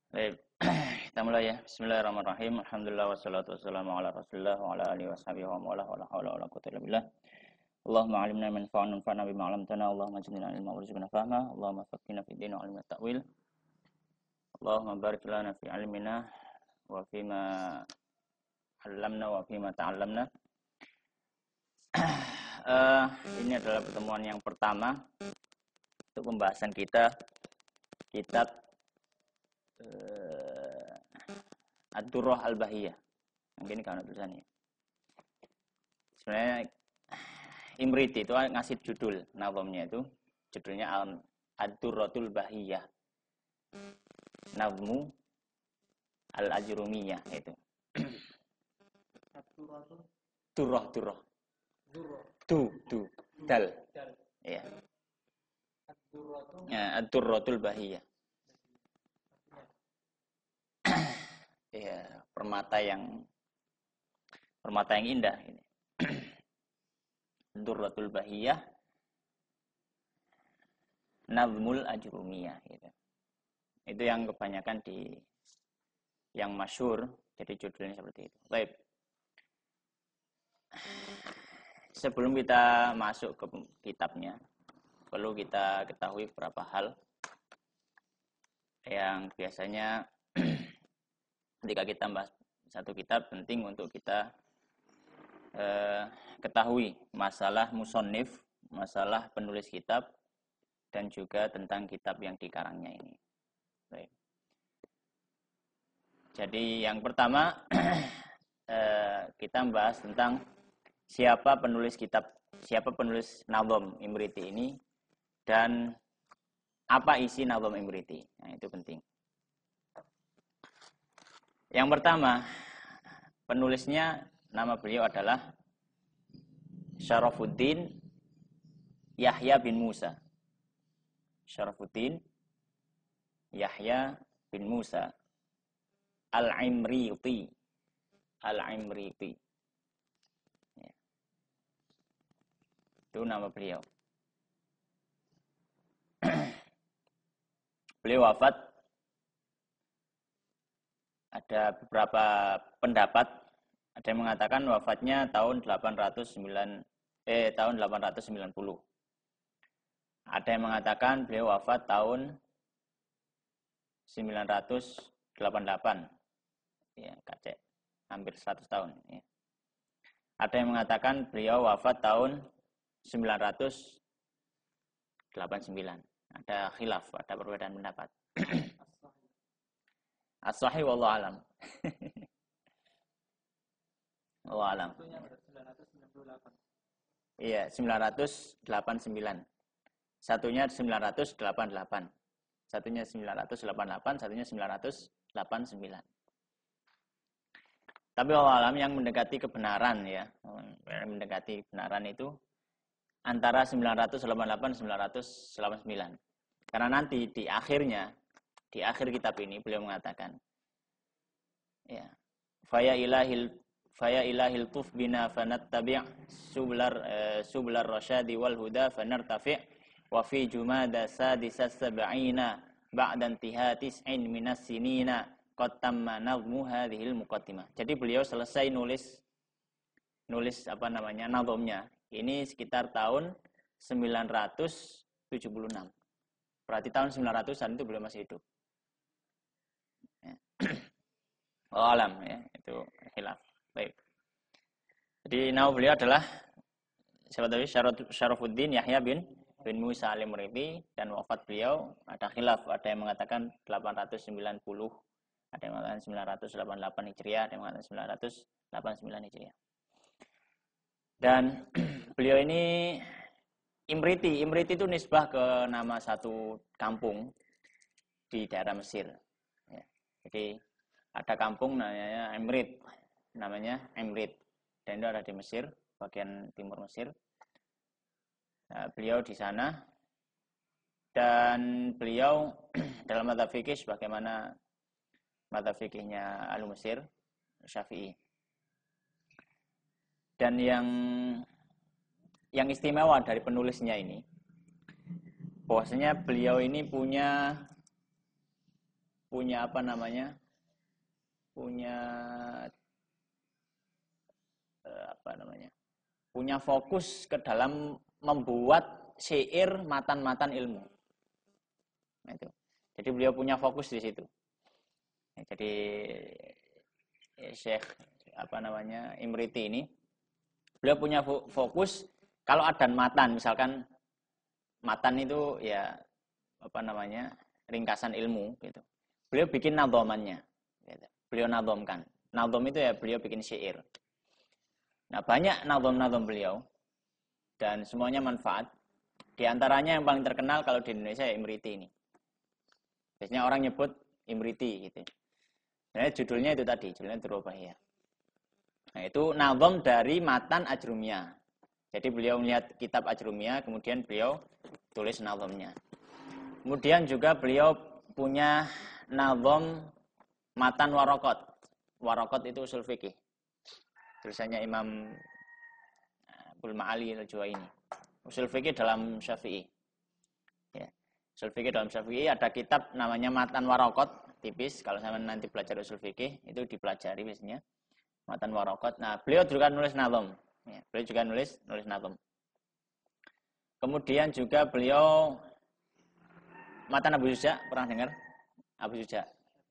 Baik, kita mulai ya. Bismillahirrahmanirrahim. Alhamdulillah wassalatu wassalamu ala Rasulillah wa ala alihi washabihi wa mawala wa la haula wa la quwwata illa billah. Allahumma 'allimna manfa'an wanfa'na bima 'allamtana. Allahumma zidna ilma warzuqna fahma. Allahumma faqqihna fid din wa 'allimna ta'wil. Allahumma barik lana fi 'ilmina wa fima 'allamna wa fima ta'allamna. Ini adalah pertemuan yang pertama untuk pembahasan kita kitab Ad-Durrah Al-Bahiyah. Mungkin kalau tulisannya. Sebenarnya Imriti itu ngasih judul nazamnya itu judulnya Ad-Durratul Bahiyah. Nazmu Al-Ajrumiyah itu. Durrah. Dal. Ya. Ad-Durratul Bahiyah. Ya, permata yang indah ini. Durratul Bahiyah Nazmul Ajrumiyah gitu. Itu yang kebanyakan yang masyhur, jadi judulnya seperti itu. Baik. Sebelum kita masuk ke kitabnya, perlu kita ketahui beberapa hal yang biasanya ketika kita bahas satu kitab penting untuk kita ketahui masalah musannif, masalah penulis kitab, dan juga tentang kitab yang dikarangnya ini. Baik. Jadi yang pertama kita membahas tentang siapa penulis nazam Imriti ini dan apa isi nazam Imriti. Nah, itu penting. Yang pertama, penulisnya nama beliau adalah Syarafuddin Yahya bin Musa. Syarafuddin Yahya bin Musa Al-Imriti. Ya. Itu nama beliau. Beliau wafat, ada beberapa pendapat. Ada yang mengatakan wafatnya tahun 890. Ada yang mengatakan beliau wafat tahun 988. Ya, kacek. Hampir 100 tahun. Ya. Ada yang mengatakan beliau wafat tahun 989. Ada khilaf, ada perbedaan pendapat. As-sahih wallahu alam. Wallahu alam. Iya, 989. Satunya 988. Satunya 988, satunya 989. Tapi wallahu alam yang mendekati kebenaran ya. Yang mendekati kebenaran itu antara 988 989. Karena nanti di akhir kitab ini beliau mengatakan ya, faya ilahil tuf bina fanattabi' sublar rasyadi wal huda fanartafi' wa fi jumada sadisa sab'ina ba'da intihai tis'in minas sinina qad tamma nazmu hadhil muqaddimah. Jadi beliau selesai nulis nazamnya ini sekitar tahun 976. Berarti tahun 900-an itu beliau masih hidup. Oh alam ya, itu khilaf. Baik. Jadi nama beliau adalah siapa tadi? Syarafuddin Yahya bin Musa Al-Imriti, dan wafat beliau ada khilaf, ada yang mengatakan 890, ada yang mengatakan 988 Hijriah, ada yang mengatakan 989 Hijriah. Dan beliau ini Imriti itu nisbah ke nama satu kampung di daerah Mesir. Ya. Jadi ada kampung namanya Imrit, dan itu ada di Mesir, bagian timur Mesir. Nah, beliau di sana, dan beliau dalam madzhab fikih sebagaimana madzhab fikihnya Ahlu Mesir, Syafi'i. Dan yang istimewa dari penulisnya ini, bahwasanya beliau ini punya punya apa namanya? Punya punya fokus ke dalam membuat syair matan-matan ilmu. Nah, itu. Jadi beliau punya fokus di situ. Nah, jadi Syekh Imriti ini beliau punya fokus kalau ada matan, misalkan matan itu ya ringkasan ilmu gitu. Beliau bikin nadhomannya. Gitu. Beliau nadhomkan. Nadhom itu ya beliau bikin syair. Nah, banyak nadhom-nadhom beliau dan semuanya manfaat. Di antaranya yang paling terkenal kalau di Indonesia ya Imriti ini. Biasanya orang nyebut Imriti gitu. Nah, judulnya itu tadi, judulnya Durrabahiyah. Nah, itu nadhom dari matan Ajrumiyah. Jadi beliau melihat kitab Ajrumiyah, kemudian beliau tulis nadhomnya. Kemudian juga beliau punya nadhom matan Waraqat. Waraqat itu usul fikih. Tulisannya Imam Abdul Ma'ali Al-Juwaini. Usul fikih dalam Syafi'i. Ya. Usul fikih dalam Syafi'i ada kitab namanya Matan Waraqat, tipis. Kalau sama nanti belajar usul fikih itu dipelajari biasanya. Matan Waraqat. Nah, beliau juga nulis nadhom. Ya, beliau juga nulis nadhom. Kemudian juga beliau Matan Abu Suja, pernah dengar? Abu Suja.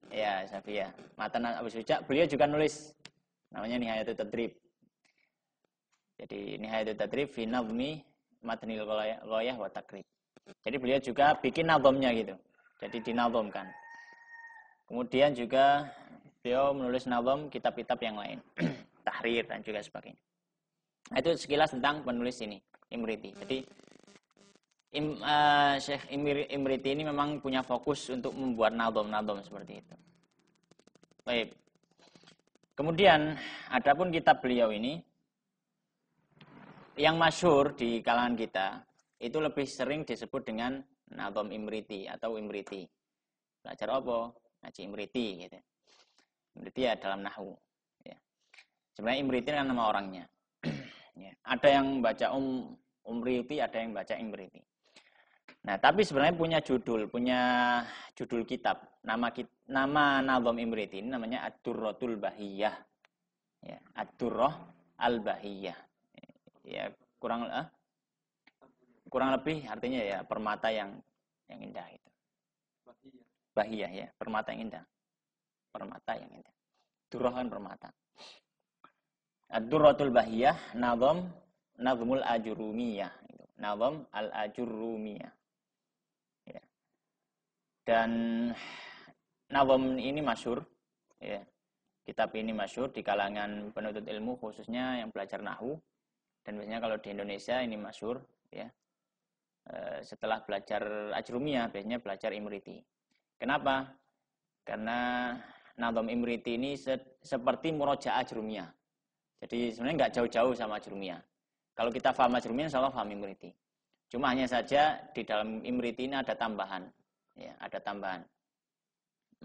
Ya, Syafi'iyah. Matan Abu Suja, beliau juga nulis. Namanya Nihayatul Tadrib. Jadi Nihayatul Tadrib fi nadhmi matnil ghayah wa takrib. Jadi beliau juga bikin nadhomnya gitu. Jadi dinadhomkan. Kemudian juga beliau menulis nadhom kitab-kitab yang lain. Tahrir dan juga sebagainya. Nah, itu sekilas tentang penulis ini, Imriti. Jadi Syekh Imriti ini memang punya fokus untuk membuat nadhom-nadhom seperti itu. Baik. Kemudian adapun kitab beliau ini yang masyhur di kalangan kita itu lebih sering disebut dengan nadhom Imriti atau Imriti. Belajar apa? Ngaji Imriti gitu. Imriti ya dalam nahwu. Ya. Sebenarnya Imriti kan nama orangnya. Ya. Ada yang baca Umriti, ada yang baca Imriti. Nah, tapi sebenarnya punya judul kitab. Nama nadhom Imriti ini namanya Ad-Durratul Bahiyah. Ya, Ad-Durrah Al-Bahiyah. Ya, kurang lebih artinya ya permata yang indah itu. Bahiyah ya, permata yang indah. Permata yang indah. Durrah kan permata. Ad-Durratul Bahiyah Nadhmul Ajurumiyah. Nadhom Al-Ajurumiyah. Ya. Dan nadhom ini masyhur ya. Kitab ini masyhur di kalangan penuntut ilmu khususnya yang belajar nahwu. Dan biasanya kalau di Indonesia ini masyhur ya. Setelah belajar Ajrumiyah biasanya belajar Imriti. Kenapa? Karena nadhom Imriti ini seperti murojaah Ajrumiyah. Jadi sebenarnya nggak jauh-jauh sama Ajrumiyah. Kalau kita paham Ajrumiyah, insya Allah paham Imriti. Cuma hanya saja di dalam Imriti ini ada tambahan. Ya, ada tambahan.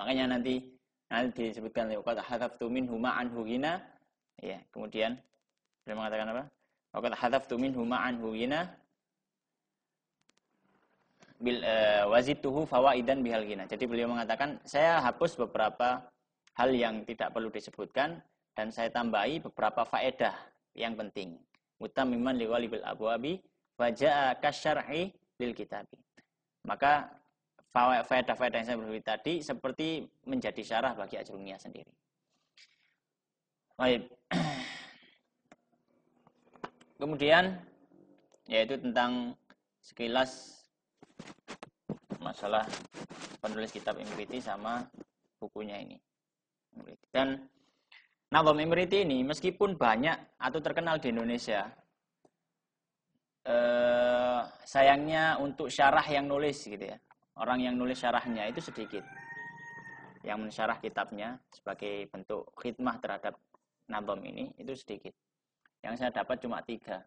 Makanya nanti disebutkan qad hadaftu minhu ma'anhu ghina. Ya, kemudian beliau mengatakan apa? Qad hadaftu minhu ma'anhu ghina bil wazidtuhu fawaidan bihal ghina. Jadi beliau mengatakan saya hapus beberapa hal yang tidak perlu disebutkan dan saya tambahi beberapa faedah yang penting. Mutammiman liwalibil abwabi faja'a kasyar'i lil kitabi. Maka faedah-faedah yang saya berbagi tadi seperti menjadi syarah bagi Ajrumiyah sendiri. Baik. Kemudian yaitu tentang sekilas masalah penulis kitab Imriti sama bukunya ini. Dan nadhom Imriti ini meskipun banyak atau terkenal di Indonesia, sayangnya untuk syarah yang nulis gitu ya. Orang yang nulis syarahnya itu sedikit. Yang mensyarah kitabnya sebagai bentuk khidmah terhadap nadhom ini itu sedikit. Yang saya dapat cuma 3.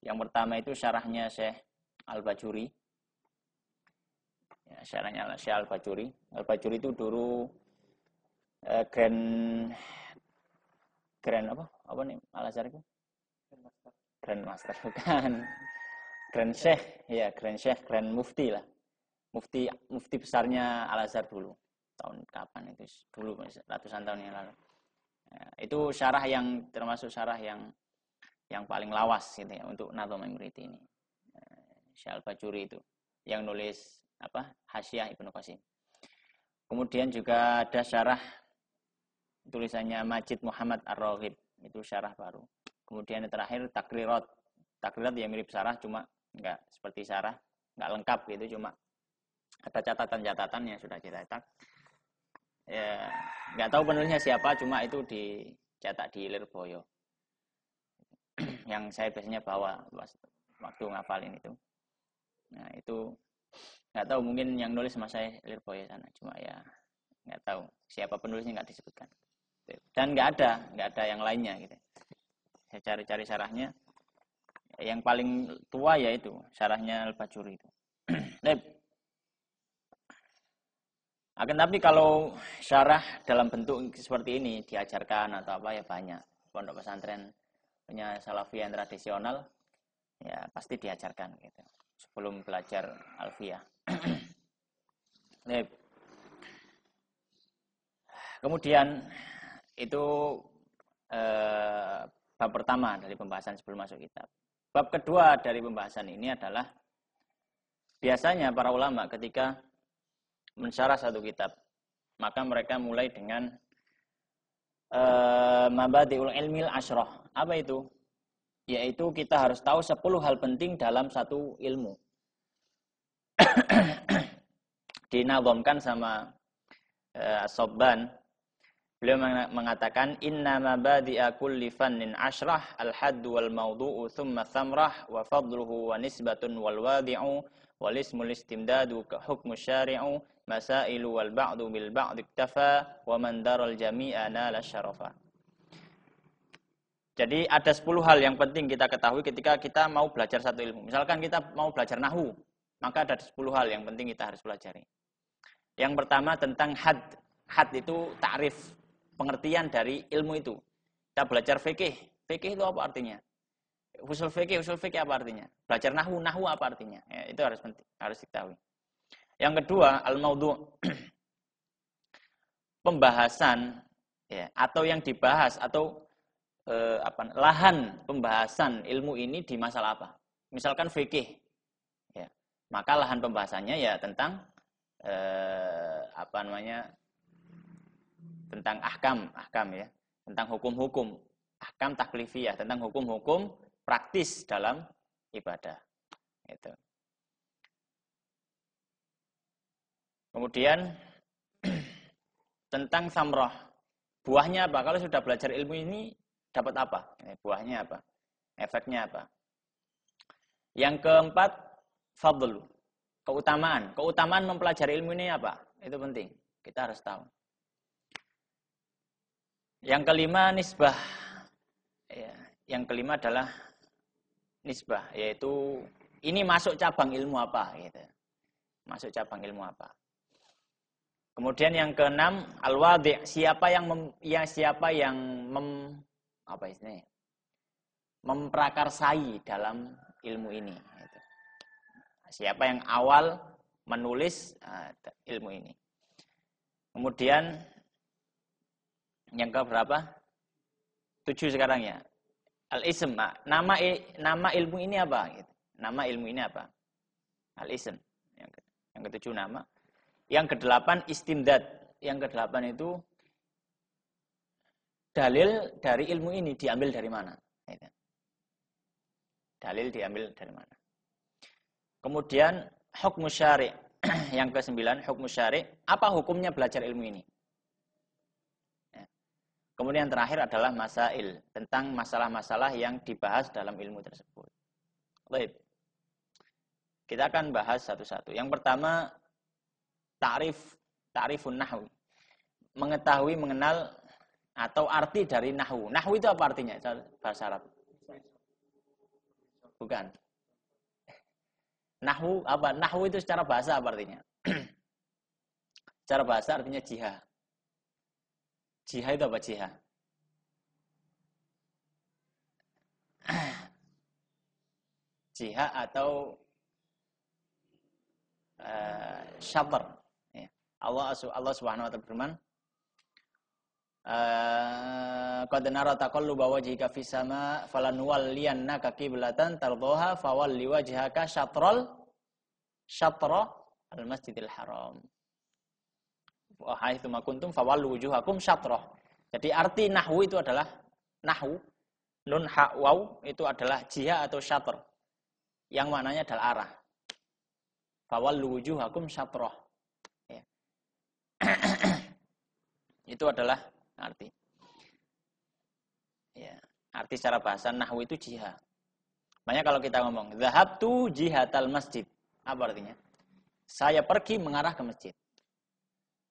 Yang pertama itu syarahnya Syekh Al-Bajuri. Ya, syarahnya Syekh Al-Bajuri. Al-Bajuri itu dulu grand apa? Apa nih Al-Azhar itu? Grand Master bukan. Grand Syekh, ya Grand Syekh, Grand Mufti lah. Mufti besarnya Al-Azhar dulu. tahun kapan itu, dulu ratusan tahun yang lalu. Itu syarah yang termasuk syarah yang paling lawas gitu ya untuk Nadhum Imriti ini. Syekh Al-Bajuri itu yang nulis Hasyiah Ibnu Qasim. Kemudian juga ada syarah tulisannya Majid Muhammad Ar-Raghib, itu syarah baru. Kemudian yang terakhir Takrirat yang mirip syarah cuma enggak seperti syarah, enggak lengkap gitu, cuma ada catatan-catatan yang sudah dicetak. Ya, enggak tahu penulisnya siapa, cuma itu dicetak di Lirboyo. Yang saya biasanya bawa waktu ngafalin itu. Nah, itu enggak tahu, mungkin yang nulis sama saya Lirboyo sana, cuma ya enggak tahu siapa penulisnya, enggak disebutkan. Dan enggak ada yang lainnya gitu. Saya cari-cari syarahnya. Yang paling tua yaitu syarahnya Al-Bajuri itu. Akan tapi kalau syarah dalam bentuk seperti ini diajarkan atau apa ya banyak. Pondok pesantren punya salafiyah yang tradisional ya pasti diajarkan gitu. Sebelum belajar alfiyah. Kemudian itu bab pertama dari pembahasan sebelum masuk kitab. Bab kedua dari pembahasan ini adalah biasanya para ulama ketika mensyarah satu kitab, maka mereka mulai dengan mabadi'ul ilmil asyrah. Apa itu? Yaitu kita harus tahu 10 hal penting dalam satu ilmu. Dinazamkan sama As-Sabban. Beliau mengatakan inna mabadi'a kulli fannin asyrah al-haddu wal mawdu'u thumma thamrah wa fadluhu wa nisbatun wal wadi'u wal ismul istimdadu ka hukmu syari'u masailu wal ba'du bil ba'd iktafa wa man daral jami'a nala syarafa. Jadi ada 10 hal yang penting kita ketahui ketika kita mau belajar satu ilmu. Misalkan kita mau belajar nahwu, maka ada 10 hal yang penting kita harus pelajari. Yang pertama tentang had. Had itu ta'rif, pengertian dari ilmu itu. Kita belajar fikih. Fikih itu apa artinya? Usul fikih apa artinya? Belajar nahwu apa artinya? Ya, itu harus penting, harus diketahui. Yang kedua, al-maudhu'. Pembahasan ya, atau yang dibahas atau lahan pembahasan ilmu ini di masalah apa? Misalkan fikih. Ya, maka lahan pembahasannya ya tentang tentang ahkam ya, tentang hukum-hukum, ahkam taklifiyah, tentang hukum-hukum praktis dalam ibadah. Itu. Kemudian tentang samrah, buahnya apa? Kalau sudah belajar ilmu ini dapat apa? Buahnya apa? Efeknya apa? Yang keempat, fadl, keutamaan. Keutamaan mempelajari ilmu ini apa? Itu penting, kita harus tahu. Yang kelima, nisbah. Ya, yang kelima adalah nisbah, yaitu ini masuk cabang ilmu apa gitu. Masuk cabang ilmu apa. Kemudian yang keenam, al-wadi', siapa yang memprakarsai dalam ilmu ini gitu. Siapa yang awal menulis ilmu ini. Kemudian yang keberapa? 7 sekarang ya. Al-ism, nama ilmu ini apa? Gitu. Nama ilmu ini apa? Al-ism. Yang ke-7 nama. Yang ke-8 istimdad. Yang ke-8 itu dalil dari ilmu ini diambil dari mana? Gitu. Dalil diambil dari mana? Kemudian hukmu syari'. Yang ke-9 hukmu syari'. Apa hukumnya belajar ilmu ini? Kemudian terakhir adalah masail, tentang masalah-masalah yang dibahas dalam ilmu tersebut. Baik. Kita akan bahas satu-satu. Yang pertama, ta'rifun nahwu. Mengetahui, mengenal atau arti dari nahwu. Nahwu itu apa artinya? Bahasa Arab. Bukan. Nahwu apa? Nahwu itu secara bahasa apa artinya? Secara bahasa artinya jihad. Jihad itu apa jihad? Jihad atau syatr. Ya. Allah Subhanahu wa taala berfirman, qad nara taqalluba wajhika fis sama falanuwalliyannaka qiblatan tardhaha fawalli wajhaka syatra al-masjidil haram. Wa haitsu ma kuntum fawallu wujuhakum syatrah. Jadi arti nahwu itu adalah nahwu nun ha waw itu adalah jihah atau syatr yang maknanya adalah arah. Fawallu wujuhakum syatrah. Ya. Itu adalah arti. Ya, arti secara bahasa nahwu itu jihad. Makanya kalau kita ngomong zahabtu jihatal masjid, apa artinya? Saya pergi mengarah ke masjid.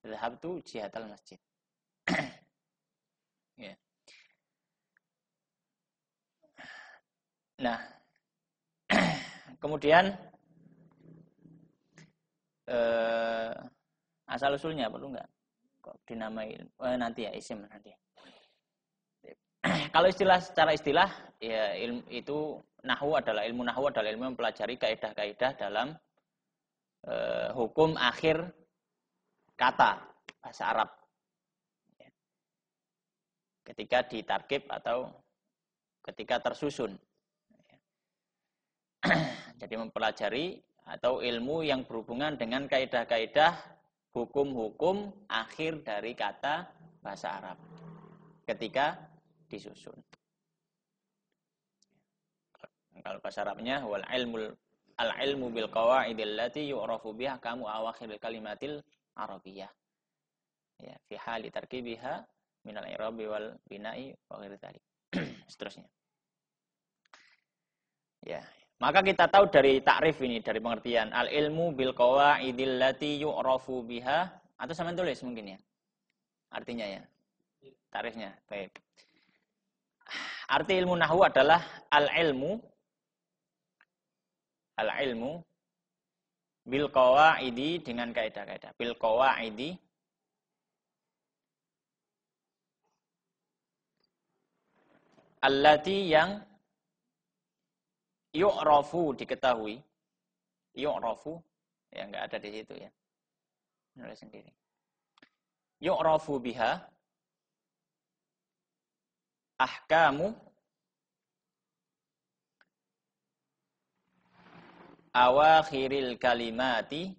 Zahabtu jihatal masjid. Ya. Nah, kemudian asal usulnya perlu nggak? Kok dinamai nanti ya isim nanti. Kalau secara istilah ya ilmu itu ilmu nahwu adalah ilmu yang mempelajari kaidah-kaidah dalam hukum akhir kata bahasa Arab. Ya. Ketika ditarkib atau ketika tersusun. Ya. Jadi mempelajari atau ilmu yang berhubungan dengan kaidah-kaidah hukum-hukum akhir dari kata bahasa Arab ketika disusun. Kalau bahasa Arabnya wal ilmu bil qawaidil lati yu'rafu biha kamu awakhiril kalimatil arabiyyah. Ya, fi hali tarkibiha minal i'rabi wal bina'i wa ghairi dzalik. Seterusnya. Ya. Maka kita tahu dari takrif ini, dari pengertian al-ilmu bil qawaidil lati yu'rafu biha, atau sama tulis mungkin ya. Artinya ya. Takrifnya. Baik. Arti ilmu nahwu adalah al-ilmu bil qawaidi dengan kaidah-kaidah. Bil qawaidi allati yang yu'rafu diketahui. Yu'rafu ya enggak ada di situ ya. Nulis sendiri. Yu'rafu biha ahkamu awakhiril kalimati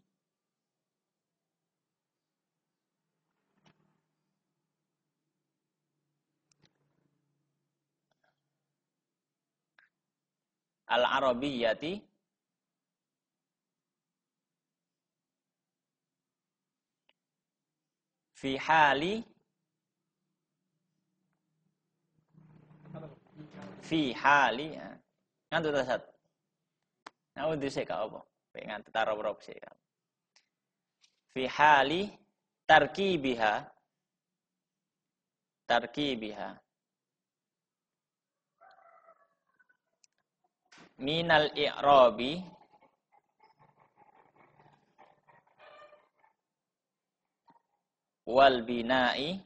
al-arabiyyati fi hali ya. Ngantuk tasat. Nah, itu sih apa? Pengen taruh berapa sih? Fi hali tarkibiha minal i'rabi wal bina'i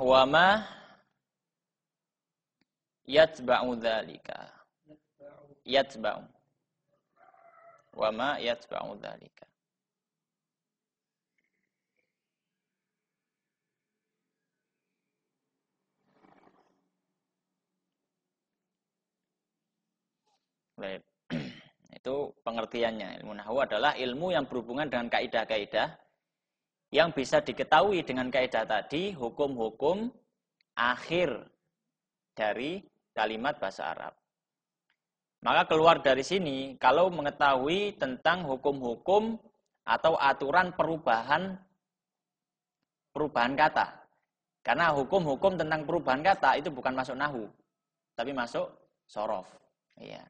wa ma yatba'u dzalika. Wa ma yatba'u dzalika. Baik. Itu pengertiannya. Ilmu nahwu adalah ilmu yang berhubungan dengan kaidah-kaidah yang bisa diketahui dengan kaidah tadi, hukum-hukum akhir dari kalimat bahasa Arab. Maka keluar dari sini, kalau mengetahui tentang hukum-hukum atau aturan perubahan kata. Karena hukum-hukum tentang perubahan kata itu bukan masuk nahwu, tapi masuk sorof. Iya.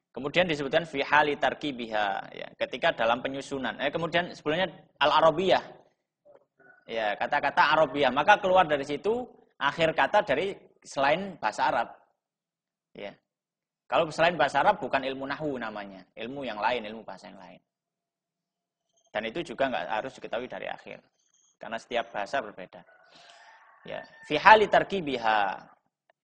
Kemudian disebutkan fi hali tarkibiha, ya, ketika dalam penyusunan. Kemudian sebelumnya al-arabiyyah. Ya, kata-kata Arabiyyah, maka keluar dari situ akhir kata dari selain bahasa Arab. Ya. Kalau selain bahasa Arab bukan ilmu nahwu namanya, ilmu yang lain, ilmu bahasa yang lain. Dan itu juga nggak harus diketahui dari akhir. Karena setiap bahasa berbeda. Ya, fi hali tarkibiha.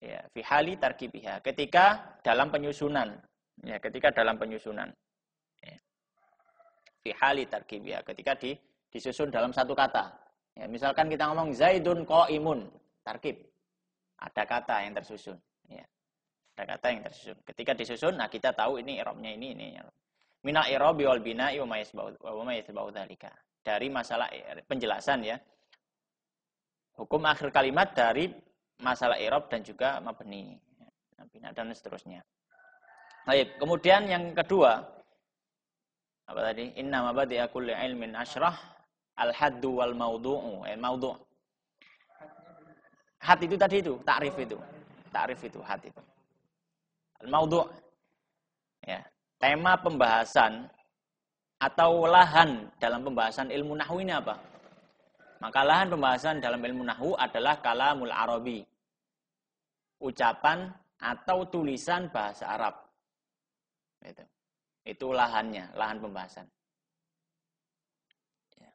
Ya, fi hali tarkibiha. Ketika dalam penyusunan. Ya, ketika dalam penyusunan. Ya. Fi hali tarkibiha. Ketika disusun dalam satu kata. Ya, misalkan kita ngomong Zaidun qaimun. Tarkib. Ada kata yang tersusun. Ya. Ada kata yang tersusun. Ketika disusun, nah kita tahu ini i'rabnya ini. Minal i'rabi wal bina'i wa ma yasba'u dzalika. Dari masalah penjelasan ya. Hukum akhir kalimat dari masalah i'rab dan juga mabni, bina dan seterusnya. Baik, kemudian yang kedua apa tadi? Inna mabadi'a kulli ilmin asyrah al-haddu wal mawdu'u. Mawdu'. Had itu tadi itu, ta'rif itu. Ta'rif itu had itu. Al-mawdu'. Ya. Tema pembahasan atau lahan dalam pembahasan ilmu nahwu ini apa? Maka lahan pembahasan dalam ilmu nahwu adalah kalamul arabi. Ucapan atau tulisan bahasa Arab. Itu lahannya, lahan pembahasan. Ya.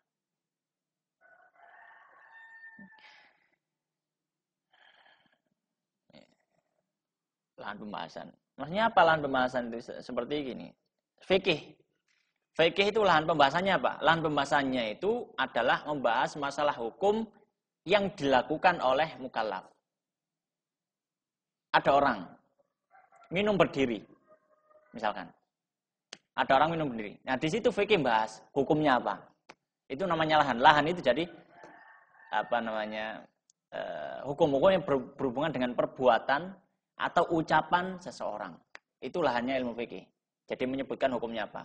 Lahan pembahasan. Maksudnya apa lahan pembahasan itu? Seperti gini. Fikih. Fikih itu lahan pembahasannya apa? Lahan pembahasannya itu adalah membahas masalah hukum yang dilakukan oleh mukallaf. Ada orang minum berdiri, misalkan. Ada orang minum berdiri. Nah, di situ fikih bahas hukumnya apa. Itu namanya lahan. Lahan itu jadi apa namanya? Hukum-hukum yang berhubungan dengan perbuatan atau ucapan seseorang. Itu lahannya ilmu fikih. Jadi menyebutkan hukumnya apa.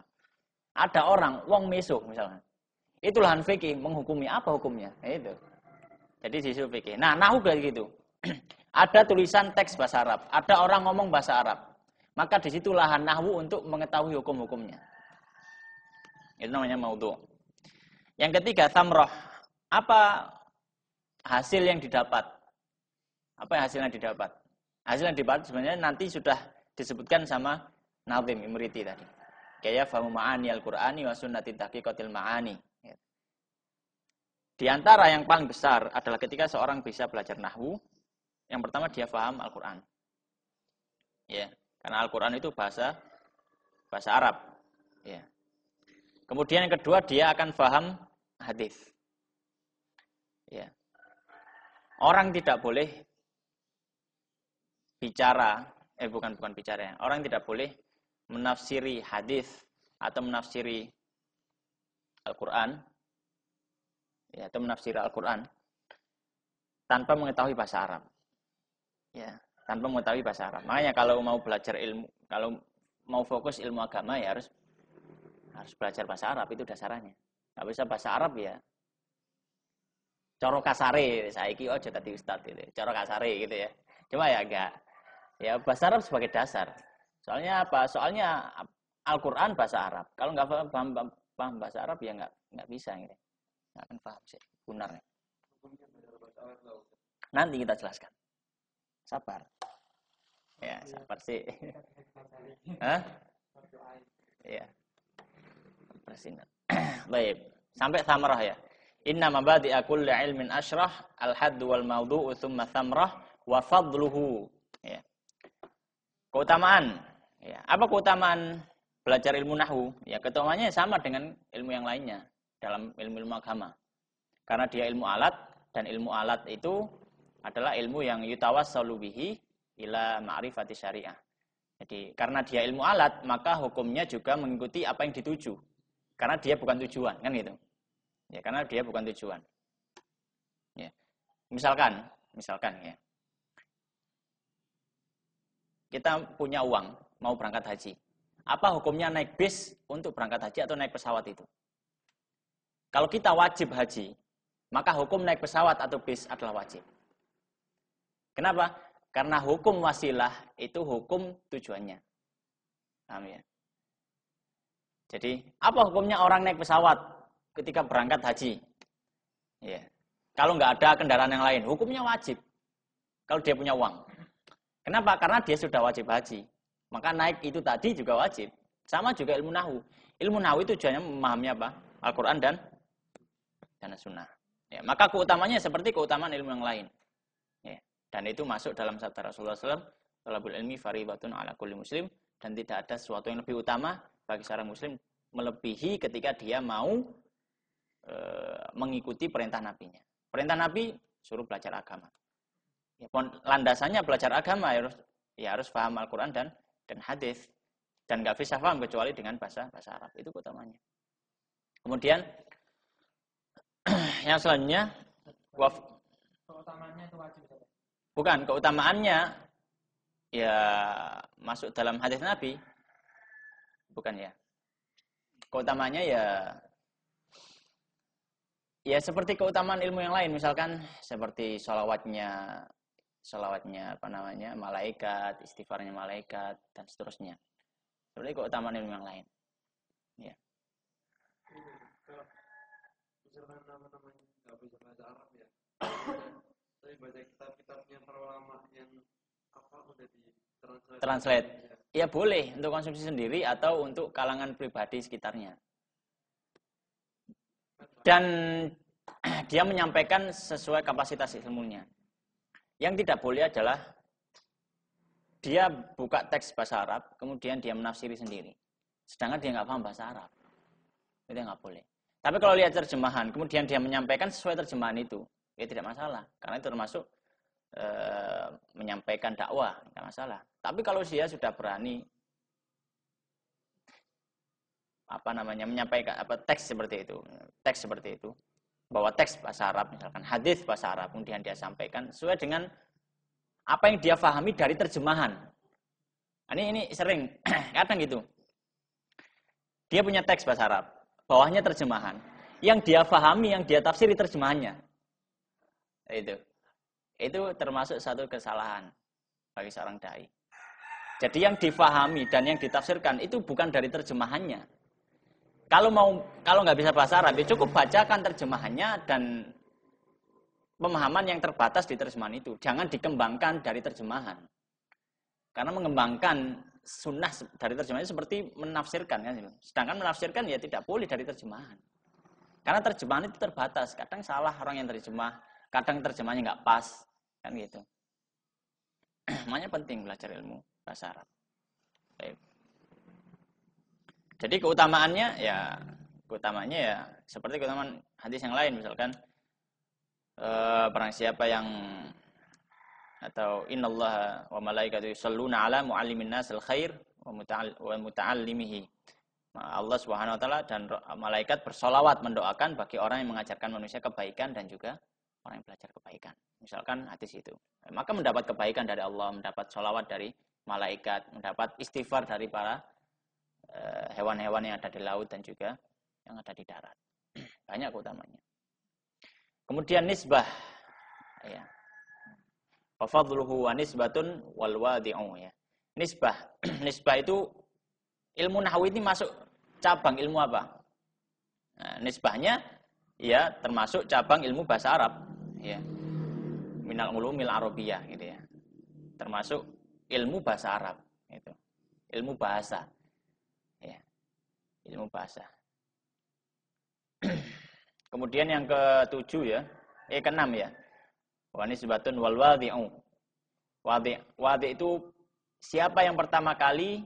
Ada orang wong mesuh misalnya. Itu lahan fikih menghukumi apa hukumnya. Nah, itu. Jadi di situ fikih. Nah, nahwu kayak gitu. Ada tulisan teks bahasa Arab, ada orang ngomong bahasa Arab. Maka di situ lahan nahwu untuk mengetahui hukum-hukumnya. Itu namanya maudhu'. Yang ketiga, thamrah. Apa hasil yang didapat? Apa hasil yang didapat? Hasil yang didapat sebenarnya nanti sudah disebutkan sama Nazim Imriti tadi. Kayak fahamu ma'ani al-Qur'ani wa sunnati tahqiqatil ma'ani. Di antara yang paling besar adalah ketika seorang bisa belajar nahwu, yang pertama dia paham Al-Qur'an. Ya, karena Al-Qur'an itu bahasa Arab. Ya. Kemudian yang kedua dia akan paham hadis. Ya. Orang tidak boleh bicara, bukan bicara ya. Orang tidak boleh menafsiri hadis atau menafsiri Al-Qur'an, ya, atau menafsiri Al-Qur'an tanpa mengetahui bahasa Arab. Ya, tanpa mengetahui bahasa Arab. Makanya kalau mau belajar ilmu, kalau mau fokus ilmu agama ya harus belajar bahasa Arab, itu dasarnya. Enggak bisa bahasa Arab ya. Coro kasare, saiki aja tadi ustaz gitu. Coro kasare gitu ya. Cuma ya enggak. Ya bahasa Arab sebagai dasar. Soalnya apa? Soalnya Al-Qur'an bahasa Arab. Kalau enggak paham bahasa Arab ya enggak bisa gitu. Enggak akan paham sih benarnya. Nanti kita jelaskan. Sabar. Ya, sabar sih. Hah? Ya. Persinan. Baik. Sampai thamrah ya. Inna mabadi'a kulli ilmin asyrah al-hadd wal mawdu'u thumma thamrah wa fadluhu. Ya. Keutamaan. Ya. Apa keutamaan belajar ilmu nahwu? Ya, keutamaannya sama dengan ilmu yang lainnya dalam ilmu-ilmu agama. Karena dia ilmu alat, dan ilmu alat itu adalah ilmu yang yutawassalu bihi ila ma'rifati syariah. Jadi karena dia ilmu alat, maka hukumnya juga mengikuti apa yang dituju. Karena dia bukan tujuan, kan gitu. Ya, karena dia bukan tujuan. Ya. Misalkan ya. Kita punya uang, mau berangkat haji. Apa hukumnya naik bis untuk berangkat haji atau naik pesawat itu? Kalau kita wajib haji, maka hukum naik pesawat atau bis adalah wajib. Kenapa? Karena hukum wasilah itu hukum tujuannya. Paham ya? Jadi, apa hukumnya orang naik pesawat ketika berangkat haji? Ya. Kalau nggak ada kendaraan yang lain, hukumnya wajib. Kalau dia punya uang. Kenapa? Karena dia sudah wajib haji. Maka naik itu tadi juga wajib. Sama juga ilmu nahwu. Ilmu nahwu itu tujuannya memahami apa? Al-Quran dan Sunnah. Ya, maka keutamanya seperti keutamaan ilmu yang lain. Ya, dan itu masuk dalam sabda Rasulullah SAW, talabul ilmi faridatun ala kulli muslim, dan tidak ada sesuatu yang lebih utama bagi seorang muslim melebihi ketika dia mau mengikuti perintah nabinya. Perintah nabi suruh belajar agama. Ya, landasannya belajar agama harus paham Al-Quran dan hadis, dan nggak bisa paham kecuali dengan bahasa Arab. Itu keutamanya. Kemudian yang selanjutnya keutamaannya itu wajib. Bukan, keutamaannya ya masuk dalam hadis Nabi. Bukan ya. Keutamaannya ya seperti keutamaan ilmu yang lain, misalkan seperti sholawatnya malaikat, istighfarnya malaikat, dan seterusnya. Seperti keutamaan ilmu yang lain. Ya. Misalkan nama-namanya nggak bisa bahasa Arab ya, saya baca kitab-kitabnya para ulama yang udah di translate. Ya boleh untuk konsumsi sendiri atau untuk kalangan pribadi sekitarnya. Dan dia menyampaikan sesuai kapasitas ilmunya. Yang tidak boleh adalah dia buka teks bahasa Arab, kemudian dia menafsiri sendiri. Sedangkan dia nggak paham bahasa Arab. Itu nggak boleh. Tapi kalau lihat terjemahan, kemudian dia menyampaikan sesuai terjemahan itu, ya tidak masalah. Karena itu termasuk menyampaikan dakwah, tidak masalah. Tapi kalau dia sudah berani menyampaikan teks seperti itu, bahwa teks bahasa Arab, misalkan hadis bahasa Arab, kemudian dia sampaikan sesuai dengan apa yang dia pahami dari terjemahan. Ini sering, kadang gitu. Dia punya teks bahasa Arab, bawahnya terjemahan. Yang dia pahami, yang dia tafsiri terjemahannya. Itu termasuk satu kesalahan bagi seorang dai. Jadi yang difahami dan yang ditafsirkan itu bukan dari terjemahannya. Kalau nggak bisa bahasa Arab, ya cukup bacakan terjemahannya dan pemahaman yang terbatas di terjemahan itu. Jangan dikembangkan dari terjemahan. Karena mengembangkan sunnah dari terjemahan itu seperti menafsirkan kan. Sedangkan menafsirkan ya tidak boleh dari terjemahan. Karena terjemahan itu terbatas. Kadang salah orang yang terjemah, kadang terjemahnya nggak pas, kan gitu. Makanya penting belajar ilmu bahasa Arab. Baik. Jadi keutamaannya ya seperti keutamaan hadis yang lain, misalkan barang siapa yang atau innallaha wa malaikatahu yusholluna ala muallimin nasil khair wa muta'allimihi. Allah Subhanahu wa taala dan malaikat bersolawat mendoakan bagi orang yang mengajarkan manusia kebaikan dan juga orang yang belajar kebaikan. Misalkan hadis itu. Maka mendapat kebaikan dari Allah, mendapat solawat dari malaikat, mendapat istighfar dari para hewan-hewan yang ada di laut dan juga yang ada di darat. Banyak keutamanya. Kemudian nisbah. Ya. Wa fadluhu wa nisbatun wal wadi'u ya. Nisbah. Nisbah itu ilmu nahwu ini masuk cabang ilmu apa? Nah, nisbahnya ya termasuk cabang ilmu bahasa Arab ya. Minal ulumil arabiyyah gitu ya. Termasuk ilmu bahasa Arab itu. Ilmu bahasa. Ya. Ilmu bahasa. Kemudian yang ke-7 ya. Ke-6 ya. Wa nisbatun wal wadi'u. Wadi' itu siapa yang pertama kali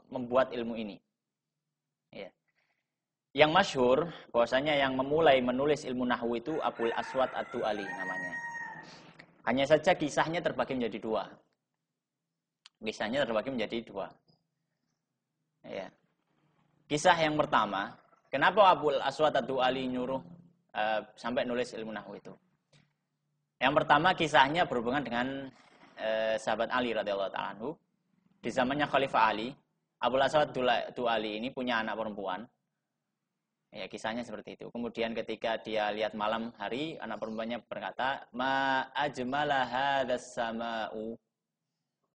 membuat ilmu ini. Ya. Yang masyhur bahwasanya yang memulai menulis ilmu nahwu itu Abul Aswad Ad-Du'ali namanya. Hanya saja kisahnya terbagi menjadi 2. Kisahnya terbagi menjadi 2. Ya. Kisah yang pertama, kenapa Abul Aswad Ad-Du'ali nyuruh sampai nulis ilmu nahwu itu? Yang pertama kisahnya berhubungan dengan sahabat Ali radhiyallahu ta'ala anhu. Di zamannya Khalifah Ali, Abul Aswad Du'ali ini punya anak perempuan. Ya, kisahnya seperti itu. Kemudian ketika dia lihat malam hari, anak perempuannya berkata, "Ma ajmala hadzas sama'u."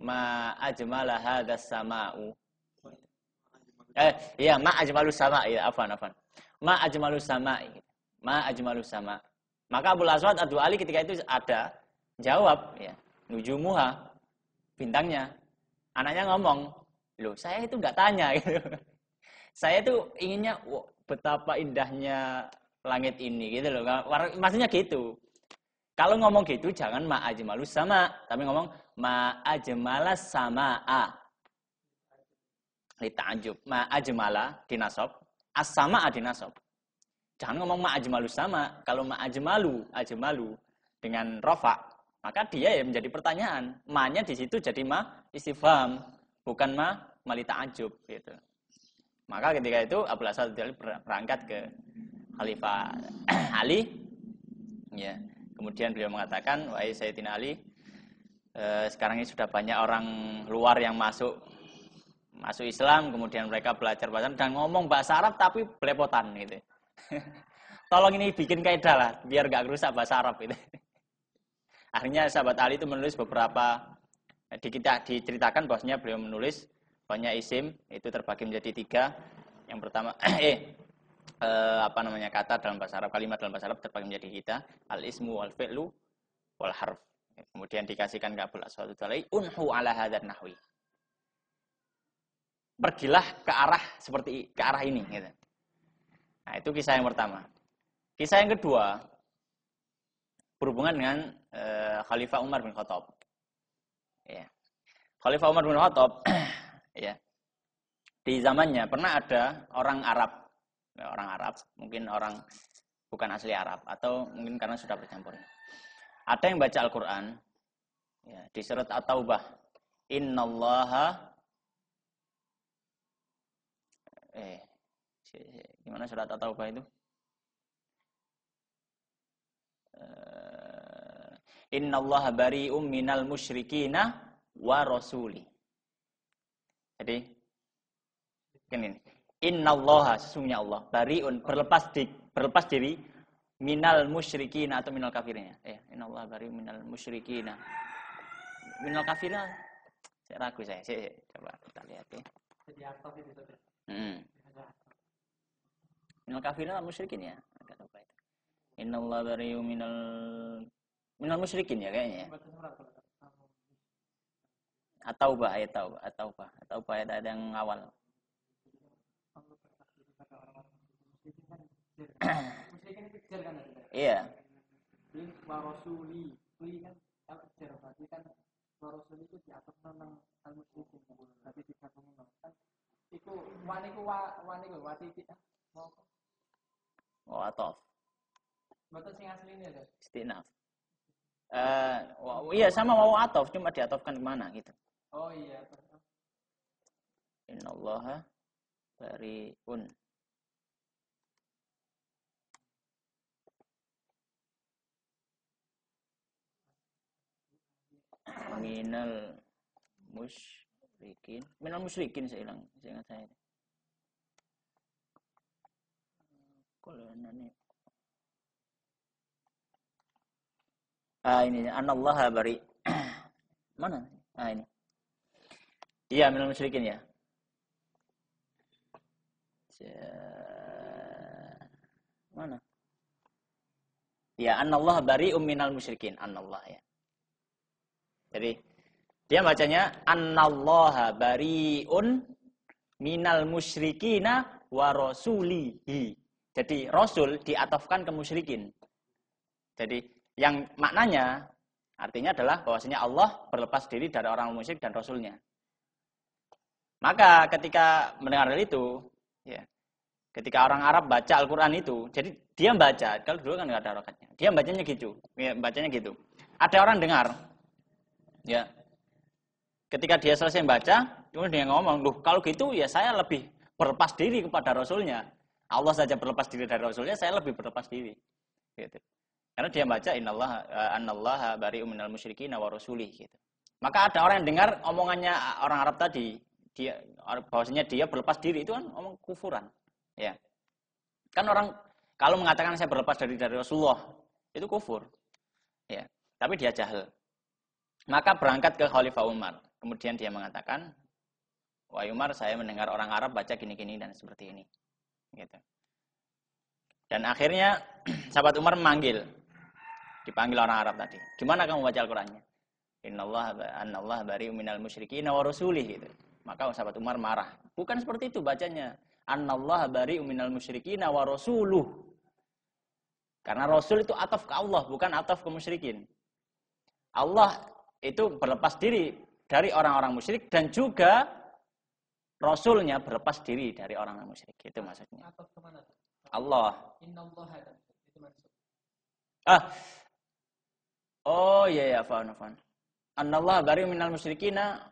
Ma ajmala hadzas sama'u. Ma ajmalus sama'. Ya, afwan. Ma ajmalus sama'. Ma ajmalus sama'. Maka Abul Aswad Ad-Du'ali ketika itu ada jawab, ya, nujumuha, bintangnya. Anaknya ngomong, loh saya itu nggak tanya gitu. Saya tuh inginnya betapa indahnya langit ini gitu loh. Maksudnya gitu. Kalau ngomong gitu jangan ma'ajmalus sama, tapi ngomong ma'ajmalas sama'a. Li ta'ajub. Ma'ajmala dinasab, as-sama'a dinasab. Jangan ngomong ma'ajmalus sama. Kalau ajmalu dengan rafa, maka dia ya menjadi pertanyaan. Ma-nya di situ jadi istifham, bukan li ta'ajub gitu. Maka ketika itu Abu Aswad berangkat ke Khalifah Ali, ya. Kemudian beliau mengatakan, wahai Sayyidina Ali, sekarang ini sudah banyak orang luar yang masuk Islam, kemudian mereka belajar bahasa dan ngomong bahasa Arab tapi belepotan gitu. Tolong ini bikin kaidah lah, biar gak rusak bahasa Arab gitu. Akhirnya sahabat Ali itu menulis beberapa, diceritakan bahwasanya beliau menulis banyak isim, itu terbagi menjadi 3. Yang pertama, kata dalam bahasa Arab, kalimat dalam bahasa Arab terbagi menjadi kita, al-ismu wal fi'lu wal harf. Kemudian dikasihkan ke Abu Aswad unhu ala hadzal nahwi. Pergilah ke arah ini gitu. Nah, itu kisah yang pertama. Kisah yang kedua berhubungan dengan Khalifah Umar bin Khattab. Ya. Khalifah Umar bin Khattab ya. Di zamannya pernah ada orang Arab, mungkin orang bukan asli Arab atau mungkin karena sudah bercampur. Ada yang baca Al-Qur'an ya, di surat At-Taubah. Innallaha gimana surat At-Taubah itu? Innallaha bari'um minal musyrikina wa rasuli. Jadi ini. Innallaha sesungguhnya Allah bari'un berlepas diri minal musyrikina atau minal kafirnya. Innallaha bari'un minal musyrikina. Minal kafirina saya ragu saya. Coba kita lihat ya. Jadi ataf itu tadi. Minal kafirina musyrikin ya. Enggak tahu itu. Innallaha bari'un minal musyrikin ya kayaknya. At-Taubah ayat ayat yang awal. Musyrikin kejar kan ada. Iya. Ini warasuli, kan kalau kejar berarti kan warasuli itu di atas nang al-musyrikin. Tapi digabung kan iku waniku wati Atof. Betul sing asline lho. Istinaf. Iya sama mau atof, cuma diatofkan kemana gitu. Oh iya. Innallaha bari'un minal musyrikin saya ingat saya. Kalau ini ini anallaha bari. Mana? Ini. Iya, minal musyrikin ya. Mana? Ya, anallaha bari'um minal musyrikin. Anallah ya. Jadi dia bacanya anallaha bari'un minal musyrikina wa rasulihi. Jadi rasul diatofkan ke musyrikin. Jadi yang maknanya artinya adalah bahwasanya Allah berlepas diri dari orang musyrik dan rasulnya. Maka ketika mendengar hal itu, ya, ketika orang Arab baca Al-Qur'an itu, jadi dia baca, kalau dulu kan enggak ada harokatnya. Dia bacanya gitu. Ya, bacanya gitu. Ada orang dengar. Ya. Ketika dia selesai baca, kemudian dia ngomong, "Loh, kalau gitu ya saya lebih berlepas diri kepada rasulnya. Allah saja berlepas diri dari rasulnya, saya lebih berlepas diri." Gitu. Karena dia baca anallaha bari'um minal musyrikina wa rasulih gitu. Maka ada orang yang dengar omongannya orang Arab tadi, dia bahwasanya dia berlepas diri itu kan omong kufuran. Ya. Kan orang kalau mengatakan saya berlepas dari Rasulullah, itu kufur. Ya. Tapi dia jahil. Maka berangkat ke Khalifah Umar. Kemudian dia mengatakan, "Wahai Umar, saya mendengar orang Arab baca gini-gini dan seperti ini." Gitu. Dan akhirnya sahabat Umar dipanggil orang Arab tadi. Gimana kamu baca Al-Qur'annya? Innallaha bari'um minal musyrikin wa rasulih gitu. Maka sahabat Umar marah. Bukan seperti itu bacanya. Annallaha bari'um minal musyrikina wa rasuluh. Karena rasul itu ataf ke Allah, bukan ataf ke musyrikin. Allah itu berlepas diri dari orang-orang musyrik dan juga rasulnya berlepas diri dari orang-orang musyrik. Itu maksudnya. Ataf kemana? Allah. Innallaha itu maksud. Oh iya ya, fa'an. Annallaha bari'um minal musyrikina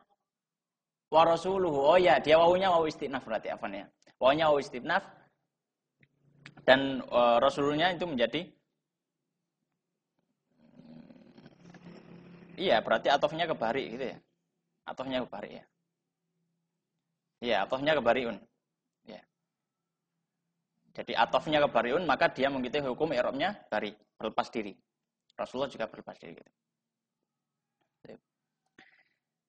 wa rasuluhu. Oh ya, dia wawunya wawu istinaf berarti afan ya. Wawunya wawu istinaf dan rasulnya itu menjadi iya, berarti atofnya ke bari gitu ya. Atofnya ke bari ya. Iya, atofnya ke bariun. Ya. Jadi atofnya ke bariun, maka dia mengikuti hukum i'rabnya bari, berlepas diri. Rasulullah juga berlepas diri gitu.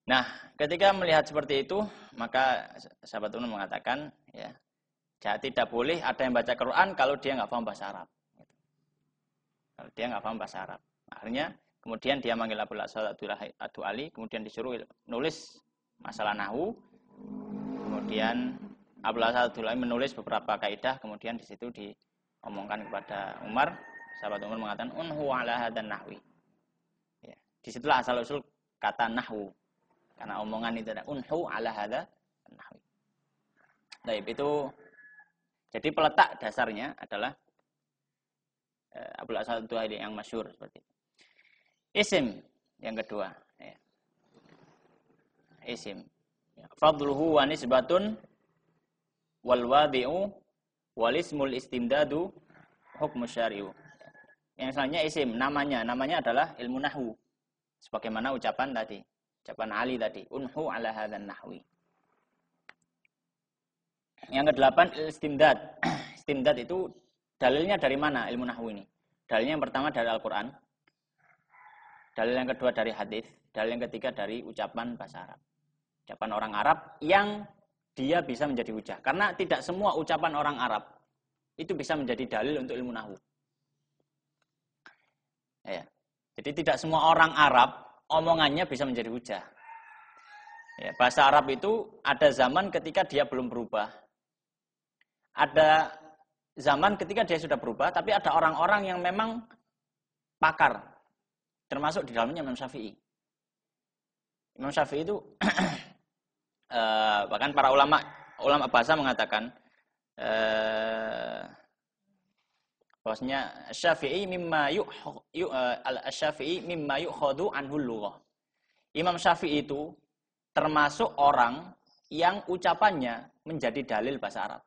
Nah, ketika melihat seperti itu, maka sahabat Umar mengatakan, ya, tidak boleh ada yang baca Quran kalau dia nggak paham bahasa Arab. Kalau dia nggak paham bahasa Arab. Akhirnya, kemudian dia manggil Abul Aswad Ad-Du'ali, kemudian disuruh nulis masalah nahwu. Kemudian Abul Aswad Ad-Du'ali menulis beberapa kaidah, kemudian di situ diomongkan kepada Umar. Sahabat Umar mengatakan, unhu ala hadan nahwi. Ya, disitulah asal-usul kata nahwu. Karena omongan itu ada unhu ala hadza nahwi. Baik, itu jadi peletak dasarnya adalah Abul Aswad Ad-Du'ali yang masyhur seperti itu. Isim yang kedua, ya. Isim. Ya. Fadluhu wa nisbatun wal wadi'u wal ismul istimdadu hukmu syari'u. Yang selanjutnya isim, namanya adalah ilmu nahwu. Sebagaimana ucapan tadi. Ucapan Ali tadi, unhu ala hadzan nahwi. Yang kedelapan, istimdad. Istimdad itu dalilnya dari mana ilmu nahwu ini? Dalilnya yang pertama dari Al-Qur'an. Dalil yang kedua dari hadis, dalil yang ketiga dari ucapan bahasa Arab. Ucapan orang Arab yang dia bisa menjadi hujah. Karena tidak semua ucapan orang Arab itu bisa menjadi dalil untuk ilmu nahwu. Ya. Jadi tidak semua orang Arab omongannya bisa menjadi hujah. Ya, bahasa Arab itu ada zaman ketika dia belum berubah. Ada zaman ketika dia sudah berubah, tapi ada orang-orang yang memang pakar. Termasuk di dalamnya Imam Syafi'i. Imam Syafi'i itu bahkan para ulama bahasa mengatakan bahwasanya Syafi'i mimma yu'khadhu anhul lughah. Imam Syafi'i itu termasuk orang yang ucapannya menjadi dalil bahasa Arab.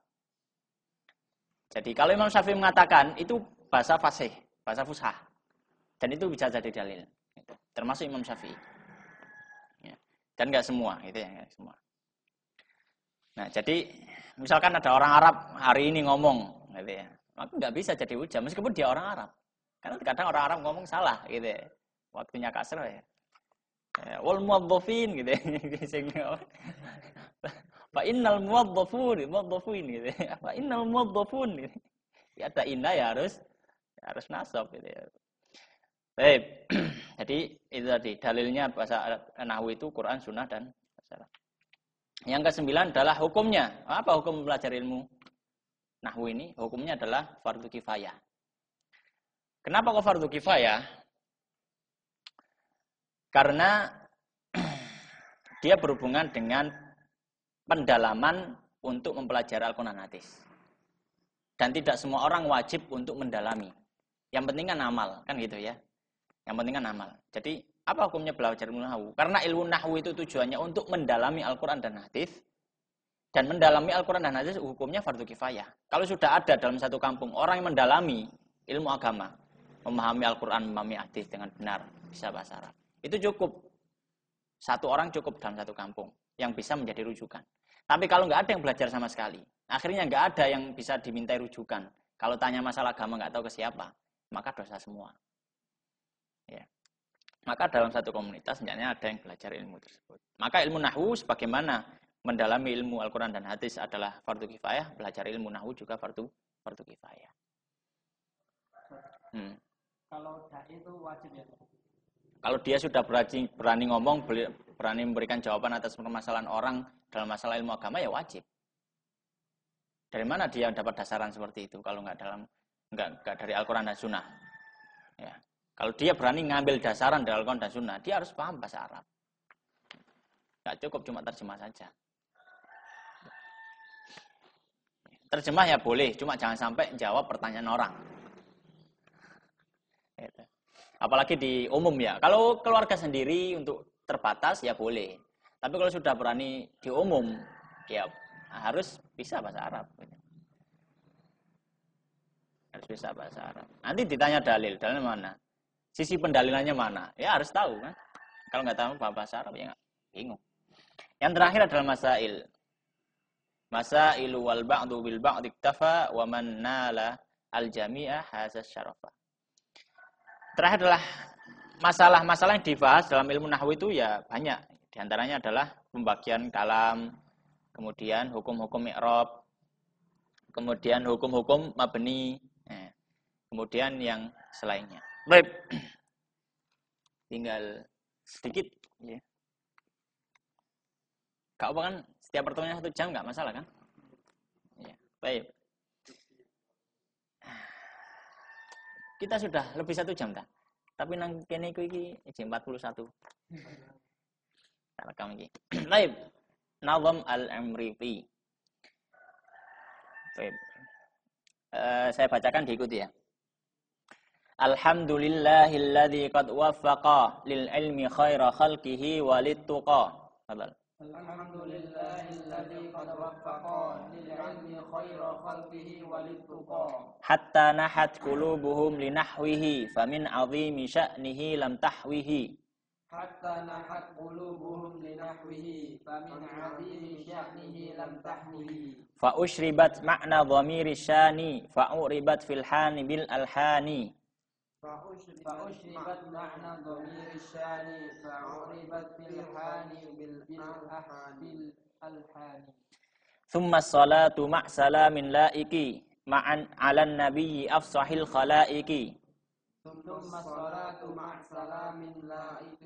Jadi kalau Imam Syafi'i mengatakan itu bahasa fasih, bahasa fushah. Dan itu bisa jadi dalil. Termasuk Imam Syafi'i. Ya. Dan enggak semua, gitu ya, enggak semua. Nah, jadi misalkan ada orang Arab hari ini ngomong, gitu ya. Maka nggak bisa jadi hujah meskipun dia orang Arab. Karena kadang orang Arab ngomong salah gitu ya. Waktunya kasar ya. Wal muwaddafin gitu ya. Fa innal muwaddafun gitu ya. Fa innal muwaddafun gitu. Ya ada inna ya harus nasab gitu ya. Baik. Jadi itu tadi dalilnya bahasa nahwu itu Quran, Sunnah dan bahasa Arab. Yang ke-9 adalah hukumnya. Apa hukum belajar ilmu nahwu ini? Hukumnya adalah fardu kifayah. Kenapa kok fardu kifayah? Karena dia berhubungan dengan pendalaman untuk mempelajari Al-Quran hadis. Dan tidak semua orang wajib untuk mendalami. Yang penting kan amal, kan gitu ya. Yang penting kan amal. Jadi apa hukumnya belajar ilmu nahwu? Karena ilmu nahwu itu tujuannya untuk mendalami Al-Quran dan hadis. Dan mendalami Al-Quran dan hadis hukumnya fardu kifayah. Kalau sudah ada dalam satu kampung orang yang mendalami ilmu agama, memahami Al-Quran, memahami hadis dengan benar, bisa bahasa Arab, itu cukup. Satu orang cukup dalam satu kampung yang bisa menjadi rujukan. Tapi kalau nggak ada yang belajar sama sekali, akhirnya nggak ada yang bisa dimintai rujukan. Kalau tanya masalah agama nggak tahu ke siapa, maka dosa semua. Ya. Maka dalam satu komunitas sebenarnya ada yang belajar ilmu tersebut. Maka ilmu nahwu sebagaimana mendalami ilmu Al-Quran dan hadis adalah fardu kifayah, belajar ilmu nahwu juga fardu kifayah. Kalau dai itu wajib ya? Kalau dia sudah berani ngomong, berani memberikan jawaban atas permasalahan orang dalam masalah ilmu agama, ya wajib. Dari mana dia dapat dasaran seperti itu kalau nggak dari Al-Quran dan Sunnah? Ya. Kalau dia berani ngambil dasaran dari Al-Quran dan Sunnah, dia harus paham bahasa Arab. Nggak cukup cuma terjemah saja. Terjemah ya boleh, cuma jangan sampai jawab pertanyaan orang. Gitu. Apalagi di umum ya. Kalau keluarga sendiri untuk terbatas ya boleh. Tapi kalau sudah berani di umum, ya harus bisa bahasa Arab. Harus bisa bahasa Arab. Nanti ditanya dalil mana? Sisi pendalilannya mana? Ya harus tahu kan. Kalau nggak tahu bahasa Arab ya bingung. Yang terakhir adalah masail. Masailu wal ba'du bil ba'd iktafa wa man nala al jami'ah hazas syarafa. Terakhir adalah masalah-masalah yang dibahas dalam ilmu nahwu itu ya banyak. Di antaranya adalah pembagian kalam, kemudian hukum-hukum i'rab, kemudian hukum-hukum mabni, kemudian yang selainnya. Baik. Tinggal sedikit ya. Kau kan setiap pertemuan 1 jam nggak masalah kan? Ya, baik. Kita sudah lebih 1 jam tak? Tapi nang kene iki jam 41. Tak rekam iki. Baik. Nazam al-Amriti. Baik. Saya bacakan diikuti ya. Alhamdulillahilladzi qad waffaqa lil ilmi khaira khalqihi walittuqa. Fadal. Alhamdulillahilladzi qad waffaqa lil ilmi khaira khalqihi walittuqa. Hatta nahat qulubuhum linahwihi famin azimi sya'nihi lam tahwihi. Hatta nahat qulubuhum linahwihi famin 'azimi sya'nihi lam tahwihi. Fa ushribat ma'na dhamiri syani fa uribat fil hani bil alhani. فأشربت معنى ضمير الشان فعربت في الحان بالألحان. ثم الصلاة مع سلام لائق معا على النبي أفصح الخلائق. ثم الصلاة مع سلام لائق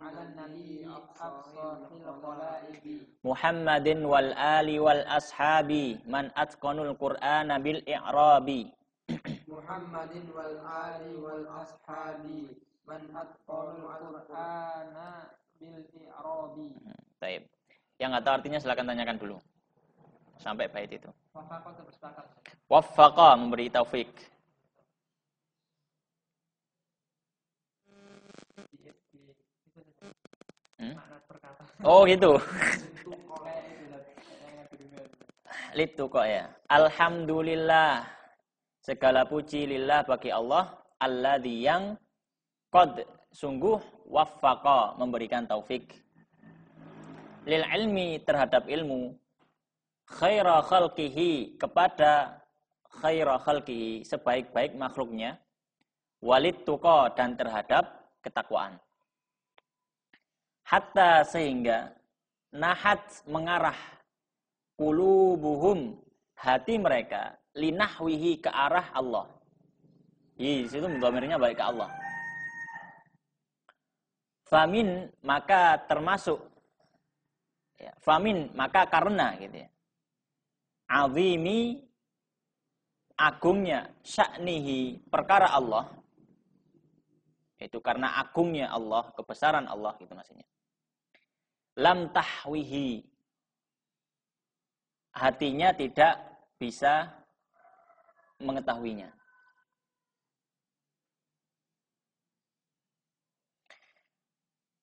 على النبي أفصح الخلائق. محمد والآل والأصحاب من أتقن القرآن بالإعراب. Muhammadin wal ali wal ashabi man atqanul Qur'ana bil i'rabi. Baik. Yang nggak tahu artinya silakan tanyakan dulu. Sampai bait itu. Waffaqa bersepakat. Waffaqa memberi taufik. Oh gitu. Litu kok ya. Alhamdulillah. Segala puji lillah bagi Allah, alladzi yang qad sungguh waffaqa memberikan taufik lil ilmi terhadap ilmu, khaira khalqihi kepada khaira khalqihi sebaik-baik makhluknya, walit tuqa dan terhadap ketakwaan. Hatta sehingga nahat mengarah qulubuhum hati mereka linahwihi ke arah Allah. Di situ dhamirnya balik ke Allah. Famin maka termasuk ya, famin maka karena gitu ya. Azimi agungnya sya'nihi perkara Allah. Itu karena agungnya Allah, kebesaran Allah gitu maksudnya. Lam tahwihi hatinya tidak bisa mengetahuinya.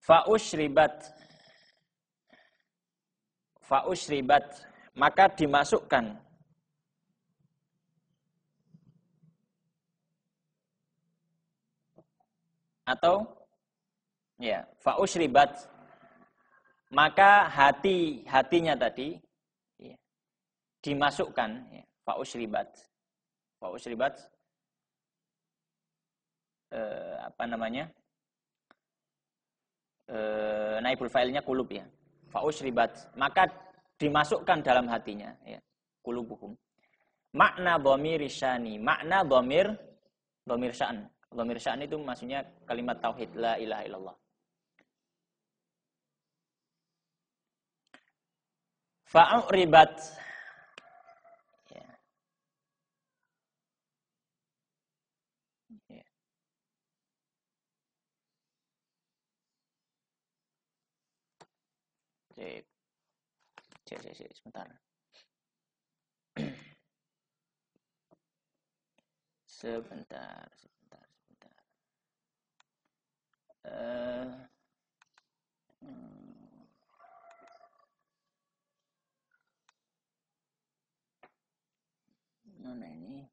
Fa'ushribat maka dimasukkan atau ya fa'ushribat maka hatinya tadi ya, dimasukkan ya, fa'ushribat naibul fa'ilnya qulub ya. Fa'ushribat maka dimasukkan dalam hatinya ya, qulubuhum. Makna dhamir syani, makna dhamir sya'an. Dhamir sya'an itu maksudnya kalimat tauhid la ilaha illallah. Fa'uribat Ya. Cek, sebentar. Sebentar. Mana ini?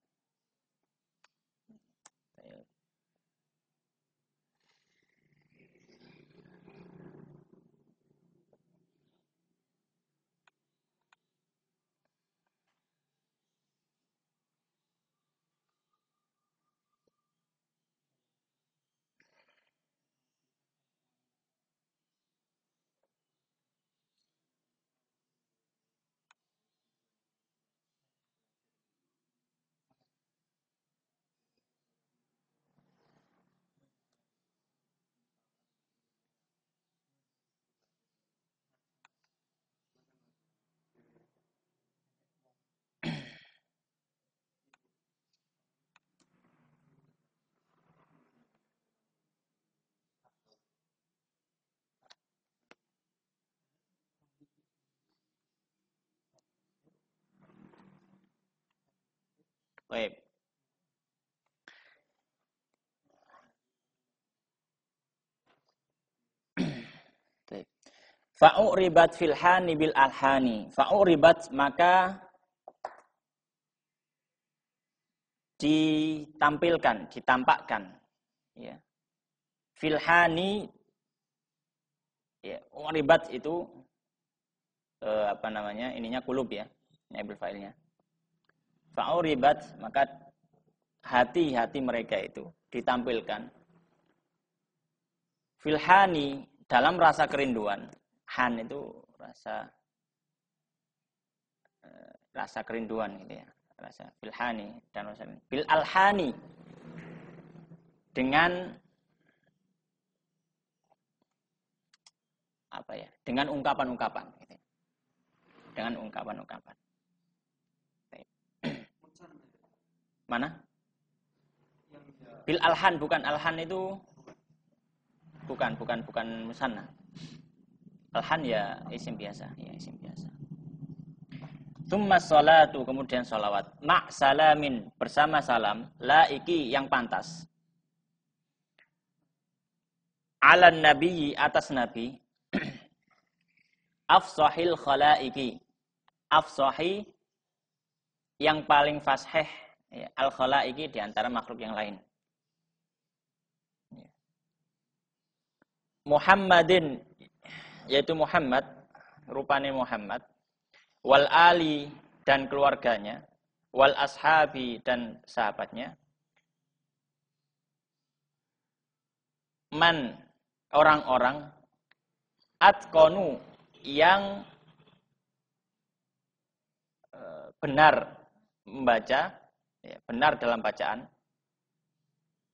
Baik. Fa'uribat fil hani bil alhani. Fa'uribat maka ditampakkan ya. Fil hani ya, uribat itu ininya kulub ya, naibul fa'ilnya. Fa'uribat maka hati-hati mereka itu ditampilkan fil hani dalam rasa kerinduan. Han itu rasa kerinduan gitu ya. Rasa filhani dan rasa bil alhani dengan dengan ungkapan-ungkapan gitu. Dengan ungkapan-ungkapan. Mana? Bil alhan, bukan alhan itu bukan musanna. Alhan ya isim biasa, Tsumma sholatu, kemudian sholawat. Ma' salamin, bersama salam. Laiki, yang pantas. Alan nabiyyi, atas nabi. Afsahil khalaiki. Afsahi, yang paling fashih. Ya, al khalaiki, diantara makhluk yang lain. Ya. Muhammadin, yaitu Muhammad. Rupanya Muhammad. Wal ali, dan keluarganya, wal ashabi, dan sahabatnya, man, orang-orang, atqonu, yang benar membaca, ya, benar dalam bacaan,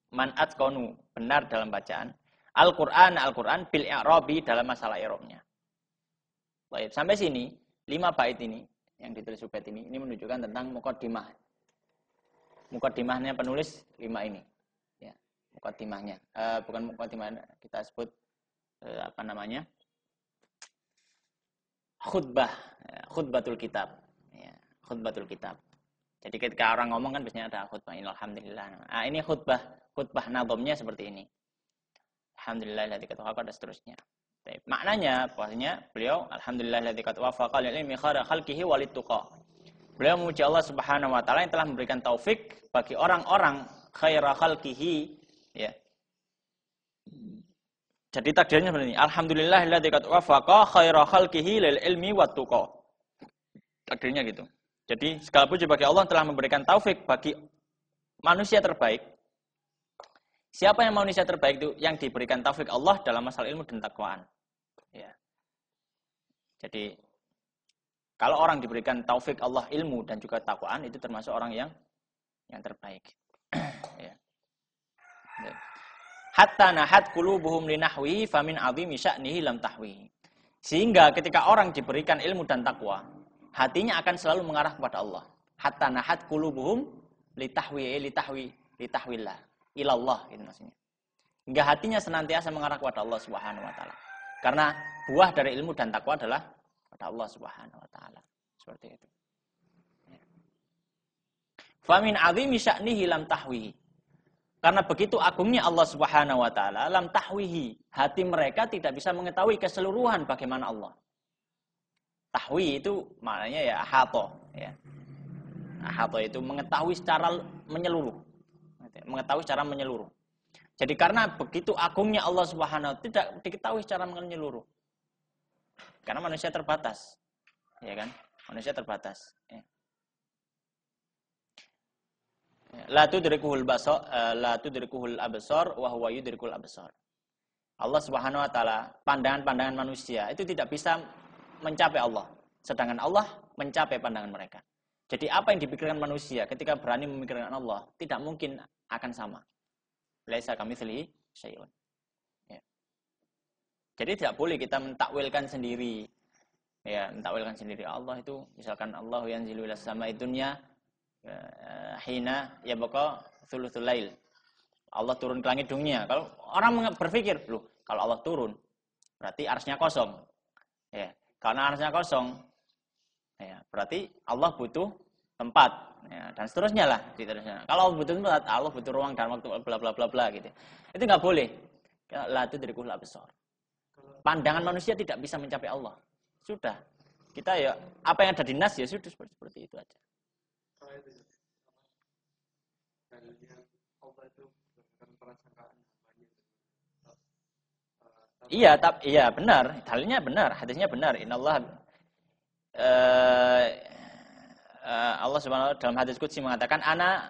man atqonu, benar dalam bacaan, Al-Quran, bil i'rabi, dalam masalah i'rabnya. Baik, sampai sini 5 bait ini yang ditulis Ubaid ini menunjukkan tentang muqaddimah. Muqaddimahnya penulis 5 ini. Ya, muqaddimahnya. Bukan muqaddimah, kita sebut khutbah, khutbatul kitab. Ya, khutbatul kitab. Jadi ketika orang ngomong kan biasanya ada khutbah. Alhamdulillah. Ini khutbah nadhamnya seperti ini. Alhamdulillah dan seterusnya. Maknanya bahwasanya beliau alhamdulillahilladzi qad wafaqa lil ilmi khara khalqihi walit tuqa. Beliau memuji Allah Subhanahu wa taala yang telah memberikan taufik bagi orang-orang khaira khalqihi, ya. Jadi takdirnya seperti ini. Alhamdulillahilladzi qad wafaqa khaira khalqihi lil ilmi wat tuqa. Takdirnya gitu. Jadi segala puji bagi Allah telah memberikan taufik bagi manusia terbaik. Siapa yang manusia terbaik itu? Yang diberikan taufik Allah dalam masalah ilmu dan takwaan. Ya. Jadi kalau orang diberikan taufik Allah ilmu dan juga takwaan, itu termasuk orang yang terbaik. Ya. Hatta nahat qulubuhum linahwi famin azimi sya'nihi lam tahwi. Sehingga ketika orang diberikan ilmu dan takwa, hatinya akan selalu mengarah kepada Allah. Hatta nahat qulubuhum litahwillah. ilallah gitu maksudnya. Hingga hatinya senantiasa mengarah kepada Allah Subhanahu wa taala. Karena buah dari ilmu dan takwa adalah kepada Allah Subhanahu wa taala. Seperti itu. Fa min 'azimi sya'nihi lam tahwihi. Karena begitu agungnya Allah Subhanahu wa taala, lam tahwihi, hati mereka tidak bisa mengetahui keseluruhan bagaimana Allah. Tahwi itu maknanya ya ahata, ya. Ahata itu mengetahui secara menyeluruh. Mengetahui secara menyeluruh. Jadi karena begitu agungnya Allah Subhanahu wa taala tidak diketahui secara menyeluruh. Karena manusia terbatas. Ya kan? Manusia terbatas, ya. La tudrikuhul basar, la tudrikuhul absar wa huwa yudrikul absar. Allah Subhanahu wa taala, pandangan-pandangan manusia itu tidak bisa mencapai Allah, sedangkan Allah mencapai pandangan mereka. Jadi apa yang dipikirkan manusia ketika berani memikirkan Allah tidak mungkin akan sama. Laisa kamitslihi syai'un. Ya. Jadi tidak boleh kita mentakwilkan sendiri. Ya, mentakwilkan sendiri Allah itu misalkan Allah yanzilu ilas sama'i dunya hina ya baqa thuluthul lail. Allah turun ke langit dunia. Kalau orang berpikir, loh, kalau Allah turun berarti arsy-nya kosong. Ya, karena arsy-nya kosong, ya, berarti Allah butuh tempat, ya, dan seterusnya lah, seterusnya. Kalau butuh tempat, Allah butuh ruang dan waktu bla bla bla bla gitu. Itu enggak boleh. La tudrikul absar. Pandangan manusia tidak bisa mencapai Allah. Sudah. Kita ya apa yang ada di nas ya sudah seperti itu aja. Iya, iya benar, dalilnya benar, hadisnya benar. Innallaha Allah Subhanahu wa taala dalam hadis qudsi mengatakan ana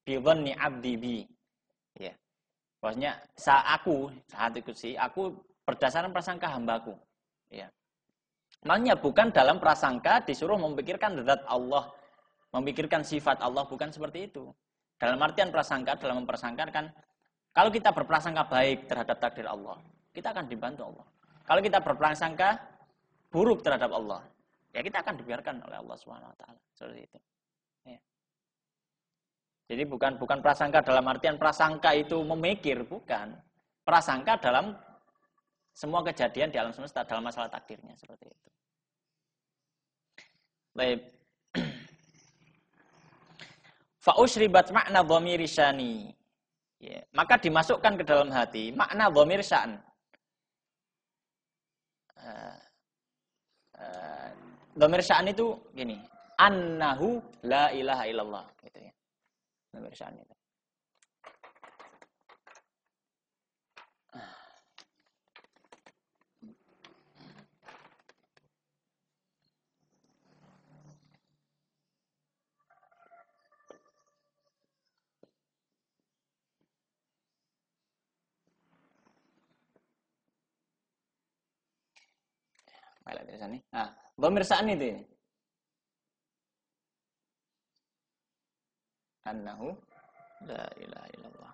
bi dhanni 'abdi bi. Ya. Maksudnya hadis qudsi, aku berdasarkan prasangka hambaku. Ya. Maknanya bukan dalam prasangka disuruh memikirkan zat Allah, memikirkan sifat Allah, bukan seperti itu. Dalam artian prasangka, dalam mempersangkakan, kalau kita berprasangka baik terhadap takdir Allah, kita akan dibantu Allah. Kalau kita berprasangka buruk terhadap Allah, ya kita akan dibiarkan oleh Allah Subhanahu wa taala. Seperti itu. Ya. Jadi bukan prasangka dalam artian prasangka itu memikir, bukan. Prasangka dalam semua kejadian di alam semesta dalam masalah takdirnya, seperti itu. Baik. Fa usyribat makna dhamiri syani. Ya, maka dimasukkan ke dalam hati makna dhamir syan. Dhamir syan itu gini, annahu la ilaha illallah gitu ya. Dhamir syan itu. Baiklah tulisan ini. Nah, dhamir syan itu. Annahu la ilaha illallah.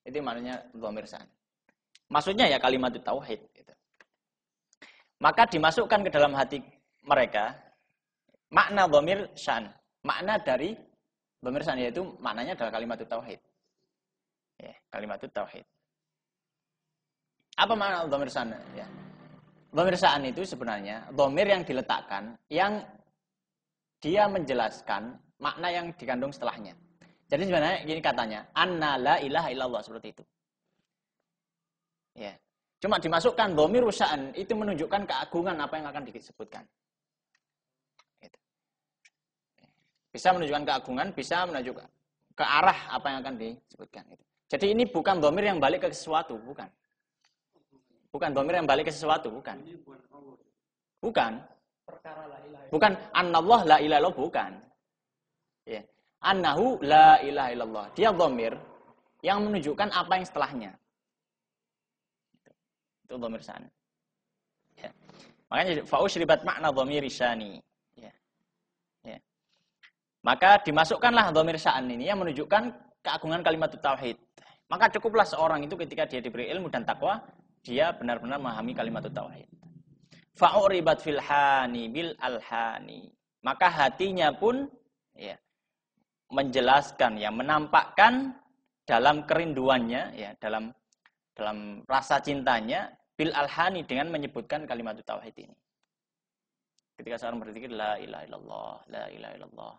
Itu maknanya dhamir syan. Maksudnya ya kalimat tauhid gitu. Maka dimasukkan ke dalam hati mereka makna dhamir syan. Makna dari dhamir syan yaitu maknanya adalah kalimat tauhid. Ya, kalimat tauhid. Apa makna dhamir syan? Ya. Dhamir syan itu sebenarnya dhamir yang diletakkan, yang dia menjelaskan makna yang dikandung setelahnya. Jadi sebenarnya gini katanya, anna la ilaha illallah, seperti itu. Ya. Cuma dimasukkan dhamir syan itu menunjukkan keagungan apa yang akan disebutkan. Gitu. Bisa menunjukkan keagungan, bisa menunjukkan ke arah apa yang akan disebutkan. Gitu. Jadi ini bukan dhamir yang balik ke sesuatu, bukan. Bukan dhamir yang balik ke sesuatu, bukan. Bukan. Bukan annallah la ilaha illallah, bukan. Ya. Annahu la ilaha illallah. Dia dhamir yang menunjukkan apa yang setelahnya. Itu dhamir syan. Ya. Makanya fa usyribat makna dhamir syani. Ya. Ya. Maka dimasukkanlah dhamir syan ini yang menunjukkan keagungan kalimat tauhid. Maka cukuplah seorang itu ketika dia diberi ilmu dan takwa, dia benar-benar memahami kalimat tauhid. Fa'uribat filhani bil alhani. Maka hatinya pun ya menjelaskan, yang menampakkan dalam kerinduannya, ya, dalam rasa cintanya bil alhani, dengan menyebutkan kalimat tauhid ini. Ketika seorang berzikir la ilaha illallah, la ilaha illallah,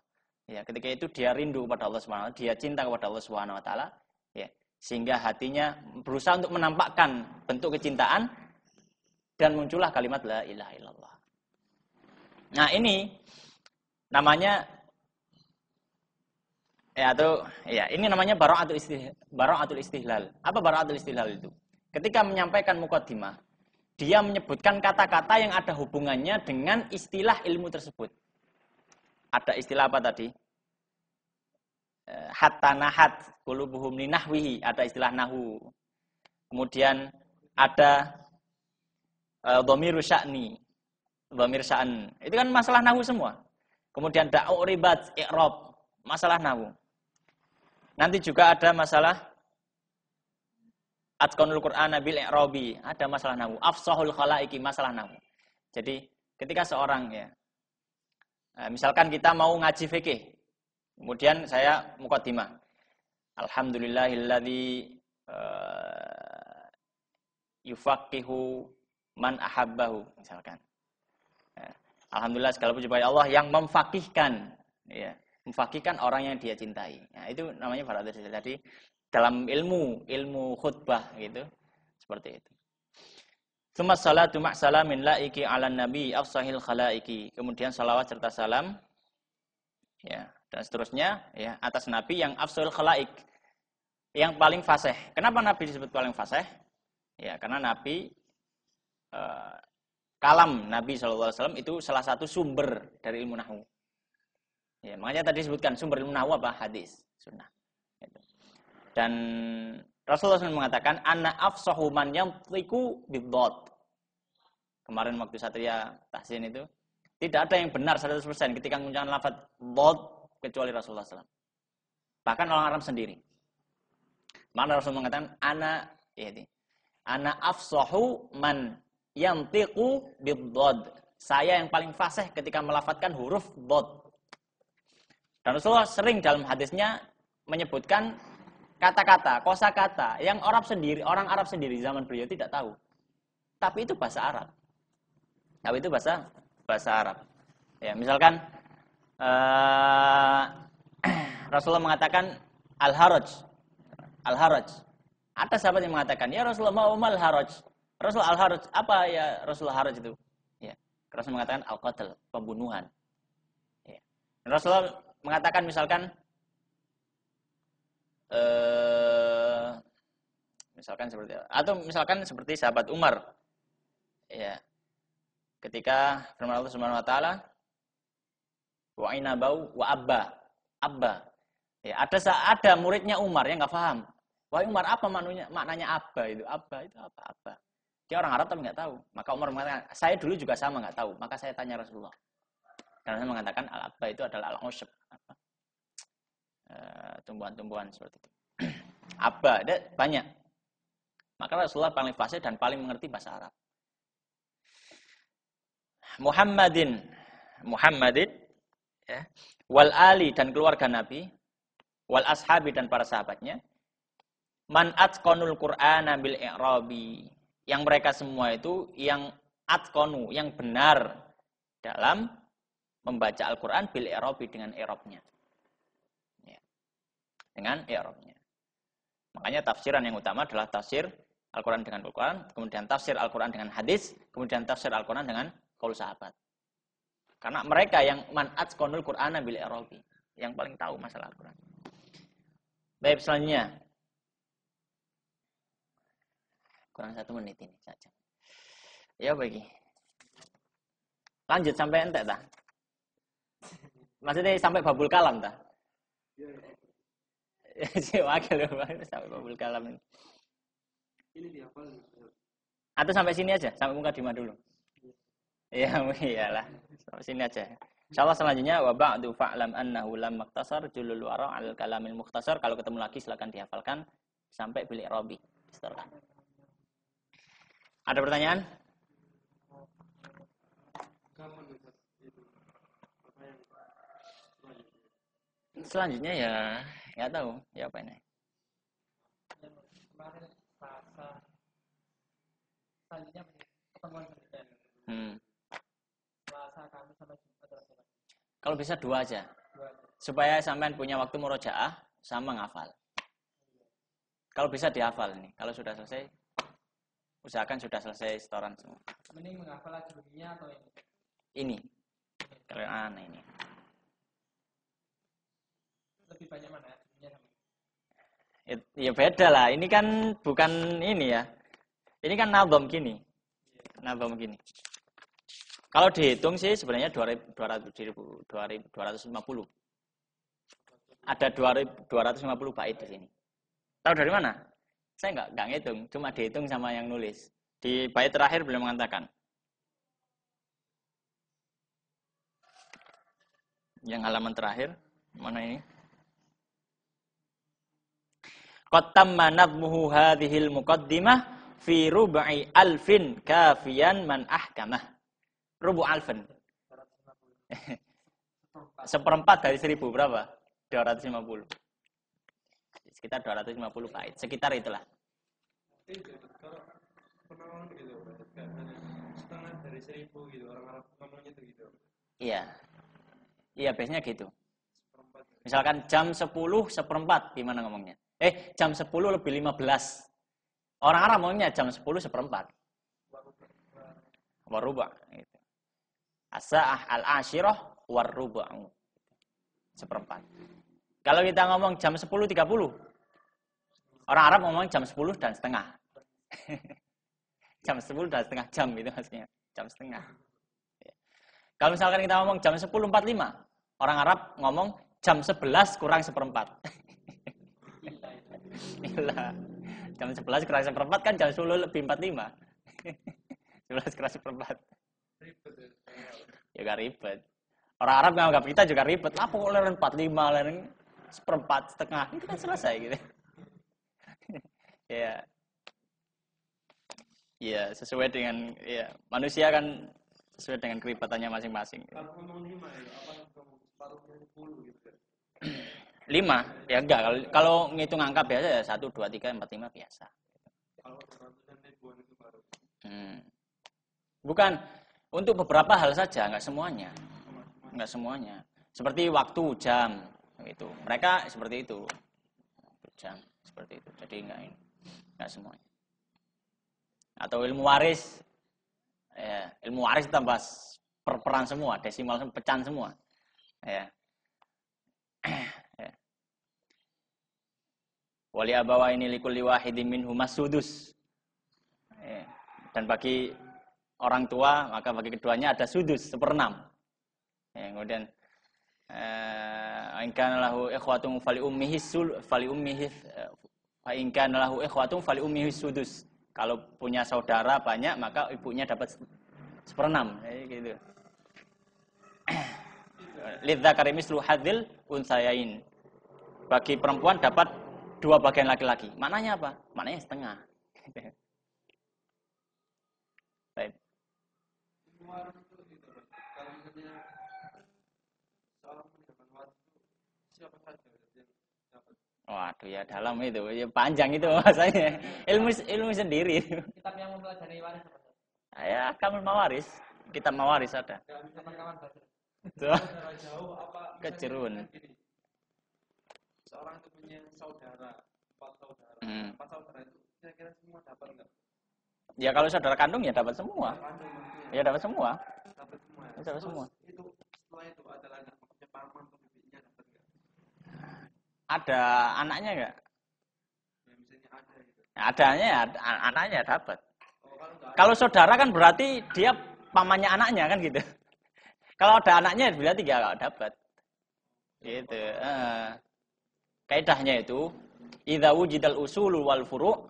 ya, ketika itu dia rindu kepada Allah Subhanahu wa taala, dia cinta kepada Allah Subhanahu wa taala, ya, sehingga hatinya berusaha untuk menampakkan bentuk kecintaan dan muncullah kalimat la ilaha illallah. Nah, ini namanya ini namanya bara'atul istihlal. Apa bara'atul istihlal itu? Ketika menyampaikan muqaddimah, dia menyebutkan kata-kata yang ada hubungannya dengan istilah ilmu tersebut. Ada istilah apa tadi? Hatta nahat qulubuhum linahwihi, ada istilah nahwu. Kemudian ada dhamiru sya'ni, dhamir sya'an. Itu kan masalah nahwu semua. Kemudian da'u ribat, i'rab, masalah nahwu. Nanti juga ada masalah atqanul Qur'ana bil i'rabi, ada masalah nahwu. Afsahul khalaiki, masalah nahwu. Jadi ketika seorang, ya, misalkan kita mau ngaji fikih, kemudian saya muqaddimah. Alhamdulillahilladzi yufaqihu man ahabbahu, misalkan. Alhamdulillah segala puji bagi Allah yang memfakihkan, ya, memfakihkan orang yang dia cintai. Nah, itu namanya bara'atul istihlal. Jadi dalam ilmu khutbah gitu, seperti itu. Tsumma salatu ma' salamin laiki 'alan nabi afsahil khalaiki. Kemudian salawat serta salam, ya, dan seterusnya, ya, atas nabi yang afsahil khalaik, yang paling fasih. Kenapa nabi disebut paling fasih? Ya, karena nabi kalam Nabi SAW itu salah satu sumber dari ilmu nahwu. Ya, makanya tadi disebutkan sumber ilmu nahwu apa? Hadis, sunnah. Dan Rasulullah SAW mengatakan, ana afsahu man yantiqu bid-dhad. Kemarin waktu Satria Tahsin itu, tidak ada yang benar 100% ketika mengucapkan lafaz dhad kecuali Rasulullah SAW. Bahkan orang Arab sendiri. Maka Rasul mengatakan, ana afsahu man yantiqu bid-dhad. Saya yang paling fasih ketika melafatkan huruf dhad. Dan Rasulullah sering dalam hadisnya menyebutkan kata-kata, kosakata yang orang Arab sendiri zaman beliau tidak tahu. Tapi itu bahasa Arab. Tapi itu bahasa Arab. Ya, misalkan Rasulullah mengatakan al-haraj. Al-haraj. Ada sahabat yang mengatakan, "Ya Rasulullah, ma'umal haraj?" Rasul al-haraj, apa ya Rasulullah haraj itu? Ya, Rasul mengatakan al-qatl, pembunuhan. Ya. Rasulullah mengatakan misalkan misalkan seperti sahabat Umar. Ya. Ketika firman Allah Subhanahu wa taala, "Wa inabau wa abba." Abba. Ya, ada muridnya Umar yang enggak paham. Wahai Umar, apa maknanya abba itu? Abba itu apa? Abba. Dia orang Arab tapi nggak tahu. Maka Umar mengatakan, saya dulu juga sama nggak tahu. Maka saya tanya Rasulullah. Dan Rasulullah mengatakan al-abba itu adalah al-ushb. Tumbuhan-tumbuhan seperti itu. Abba, ada banyak. Maka Rasulullah paling fasih dan paling mengerti bahasa Arab. Muhammadin, ya, wal ali dan keluarga Nabi, wal ashabi dan para sahabatnya, man atqanul Qur'ana bil i'rabi. Yang mereka semua itu yang atqanu, yang benar dalam membaca Al-Qur'an bil i'rabi, dengan i'rabnya. Ya. Dengan i'rabnya. Makanya tafsiran yang utama adalah tafsir Al-Qur'an dengan Al-Qur'an, kemudian tafsir Al-Qur'an dengan hadis, kemudian tafsir Al-Qur'an dengan qaul sahabat. Karena mereka yang man atqanul Qur'ana bil i'rabi, yang paling tahu masalah Al-Qur'an. Baik, selanjutnya. Kurang 1 menit ini saja. Ya bagi. Lanjut sampai entek dah. Maksudnya sampai babul kalam dah. Si wakil sampai babul kalam ini. Ini dihafal. Atau sampai sini aja, sampai mukadimah dulu. Iya, iyalah. Sampai sini aja. Insyaallah selanjutnya wa ba'du fa'lam annahu lam maktasar julul wara' al kalamil mukhtasar. Kalau ketemu lagi silakan dihafalkan sampai bil i'rabi. Disetorkan. Ada pertanyaan? Selanjutnya ya nggak tahu ya apa ini. Yang kemarin Selasa. Selanjutnya pertemuan berikutnya. Selasa, Kamis sama Jumat atau apa? Kalau bisa 2 aja. 2 aja. Supaya sampean punya waktu murojaah sama ngafal. Kalau bisa dihafal nih. Kalau sudah selesai, usahakan sudah selesai setoran semua. Mending menghafal ajrumiyah atau ini? Ini. Kalau yang aneh ini. Lebih banyak mana ajrumiyah sama? Ya beda lah. Ini kan bukan ini ya. Ini kan nabom gini. Nabom gini. Kalau dihitung sih sebenarnya 250. Ada 250 bait di sini. Tahu dari mana? Saya nggak ngitung, cuma dihitung sama yang nulis. Di bait terakhir beliau mengatakan. Yang halaman terakhir, mana ini? Qad tamma nadmuhu hadhil muqaddimah fi rub'i alfin kafiyan man ahkamah. Rubu alfin. Seperempat dari 1000 berapa? 250. Sekitar 250 bait. Sekitar itulah. Kalau penolong gitu, setengah dari 1000 gitu, orang Arab ngomongnya itu gitu. Iya. Iya, biasanya gitu. Misalkan jam 10 seperempat, gimana ngomongnya? Jam 10 lebih 15. Orang Arab ngomongnya jam 10 seperempat. Waruba. Gitu. As-sa'ah al-ashirah waruba'u. Seperempat. Kalau kita ngomong jam 10.30, orang Arab ngomong jam 10 dan setengah. Jam 10 dan setengah jam gitu maksudnya. Jam setengah. Kalau misalkan kita ngomong jam 10.45, orang Arab ngomong jam 11 kurang seperempat. Gila. Jam 11 kurang seperempat kan jam 10 lebih 45. 11 kurang seperempat. Ya gak ribet. Orang Arab nganggap kita juga ribet. Apa kok leren 45, leren seperempat, setengah. Itu kan selesai gitu. Ya. Ya, sesuai dengan manusia kan sesuai dengan keribetannya masing-masing. Kalau ngomong 5 ya, apa ngomong separuhnya 10 gitu kan? 5? Ya enggak. Kalau ngitung angka biasa ya 1, 2, 3, 4, 5 biasa. Kalau ratusan ribuan itu baru. Bukan. Untuk beberapa hal saja, enggak semuanya. Enggak semuanya. Seperti waktu, jam. Itu. Mereka seperti itu. Jam. Seperti itu. Jadi enggak semuanya. Atau ilmu waris. Ya, ilmu waris tambah perperan semua, desimal pecahan semua. Ya. Wali abawa ini likulli wahidin minhumas sudus. Ya. Dan bagi orang tua, maka bagi keduanya ada sudus, 1/6. Ya, kemudian in kana lahu ikhwatun fali ummihi fa in kana lahu ikhwatun fali ummihi sudus. Kalau punya saudara banyak, maka ibunya dapat 1/6. Gitu. Lidzakari mislu hadzil unsayain. Bagi perempuan dapat 2 bagian laki-laki. Maknanya apa? Maknanya setengah. Baik. Waris itu gitu. Kalau misalnya seorang mendapat waris itu siapa saja yang dapat? Waduh ya dalam itu, ya panjang itu masanya. Ilmu sendiri. Kitab yang mempelajari waris apa? Ya, Kamul Mawaris. Kitab Mawaris ada. Kawan-kawan baca. Saudara jauh apa? Kejerun. Seorang itu punya saudara, 4 saudara. 4 saudara itu kira-kira semua dapat enggak? Ya kalau saudara kandung ya dapat semua. Kandung maksudnya. Ya dapat semua. Dapat semua. Ya? Dapat semua. Itu setelah itu adalah anak maksudnya paman atau bibinya dapat enggak? Ada anaknya enggak? Ya misalnya ada gitu. Adanya ya, anaknya dapat. Oh, kalau enggak Kalau saudara kan berarti dia pamannya anaknya kan gitu. Kalau ada anaknya berarti enggak dapat. Gitu. Kaidahnya itu idza wujidal usul wal furu'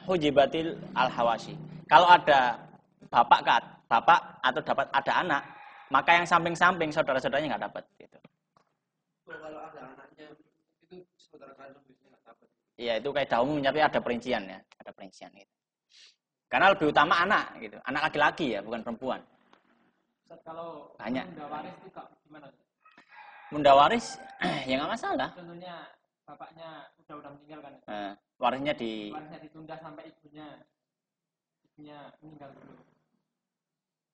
hujibatil al hawasi. Kalau ada bapak atau dapat ada anak, maka yang samping-samping saudara-saudaranya enggak dapat gitu. kalau ada anaknya itu saudara kandung biasanya enggak dapat. Iya, itu kaidah umum tapi ada perincian ya, ada perincian gitu. Karena lebih utama anak gitu. Anak laki-laki ya, bukan perempuan. Kalau Banyak. menunda waris itu gimana? Bunda waris ya nggak masalah. Contohnya bapaknya udah meninggal kan. Warisnya di Warisnya ditunda sampai ibunya meninggal dulu.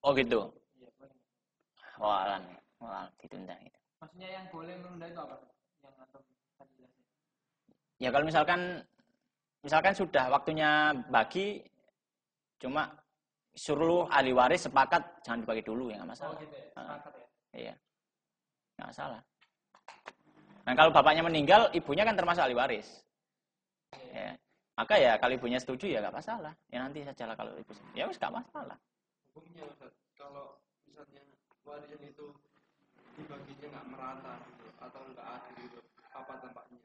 oh gitu. Iya, boleh. Walan ditunda gitu. Maksudnya yang boleh menunda itu apa? Yang atau tadi jelasin. Ya kalau misalkan sudah waktunya bagi, cuma suruh ahli waris sepakat jangan dibagi dulu ya nggak masalah. Oh gitu ya, sepakat ya. Iya, nggak masalah. Nah kalau bapaknya meninggal, ibunya kan termasuk ahli waris. Ya. Maka ya kalau ibunya setuju ya nggak masalah. Ya nanti saja lah kalau ibu. Ya wis nggak masalah. Hukumnya Ustaz, kalau misalnya warisan itu dibaginya nggak merata gitu, atau nggak adil gitu, apa dampaknya?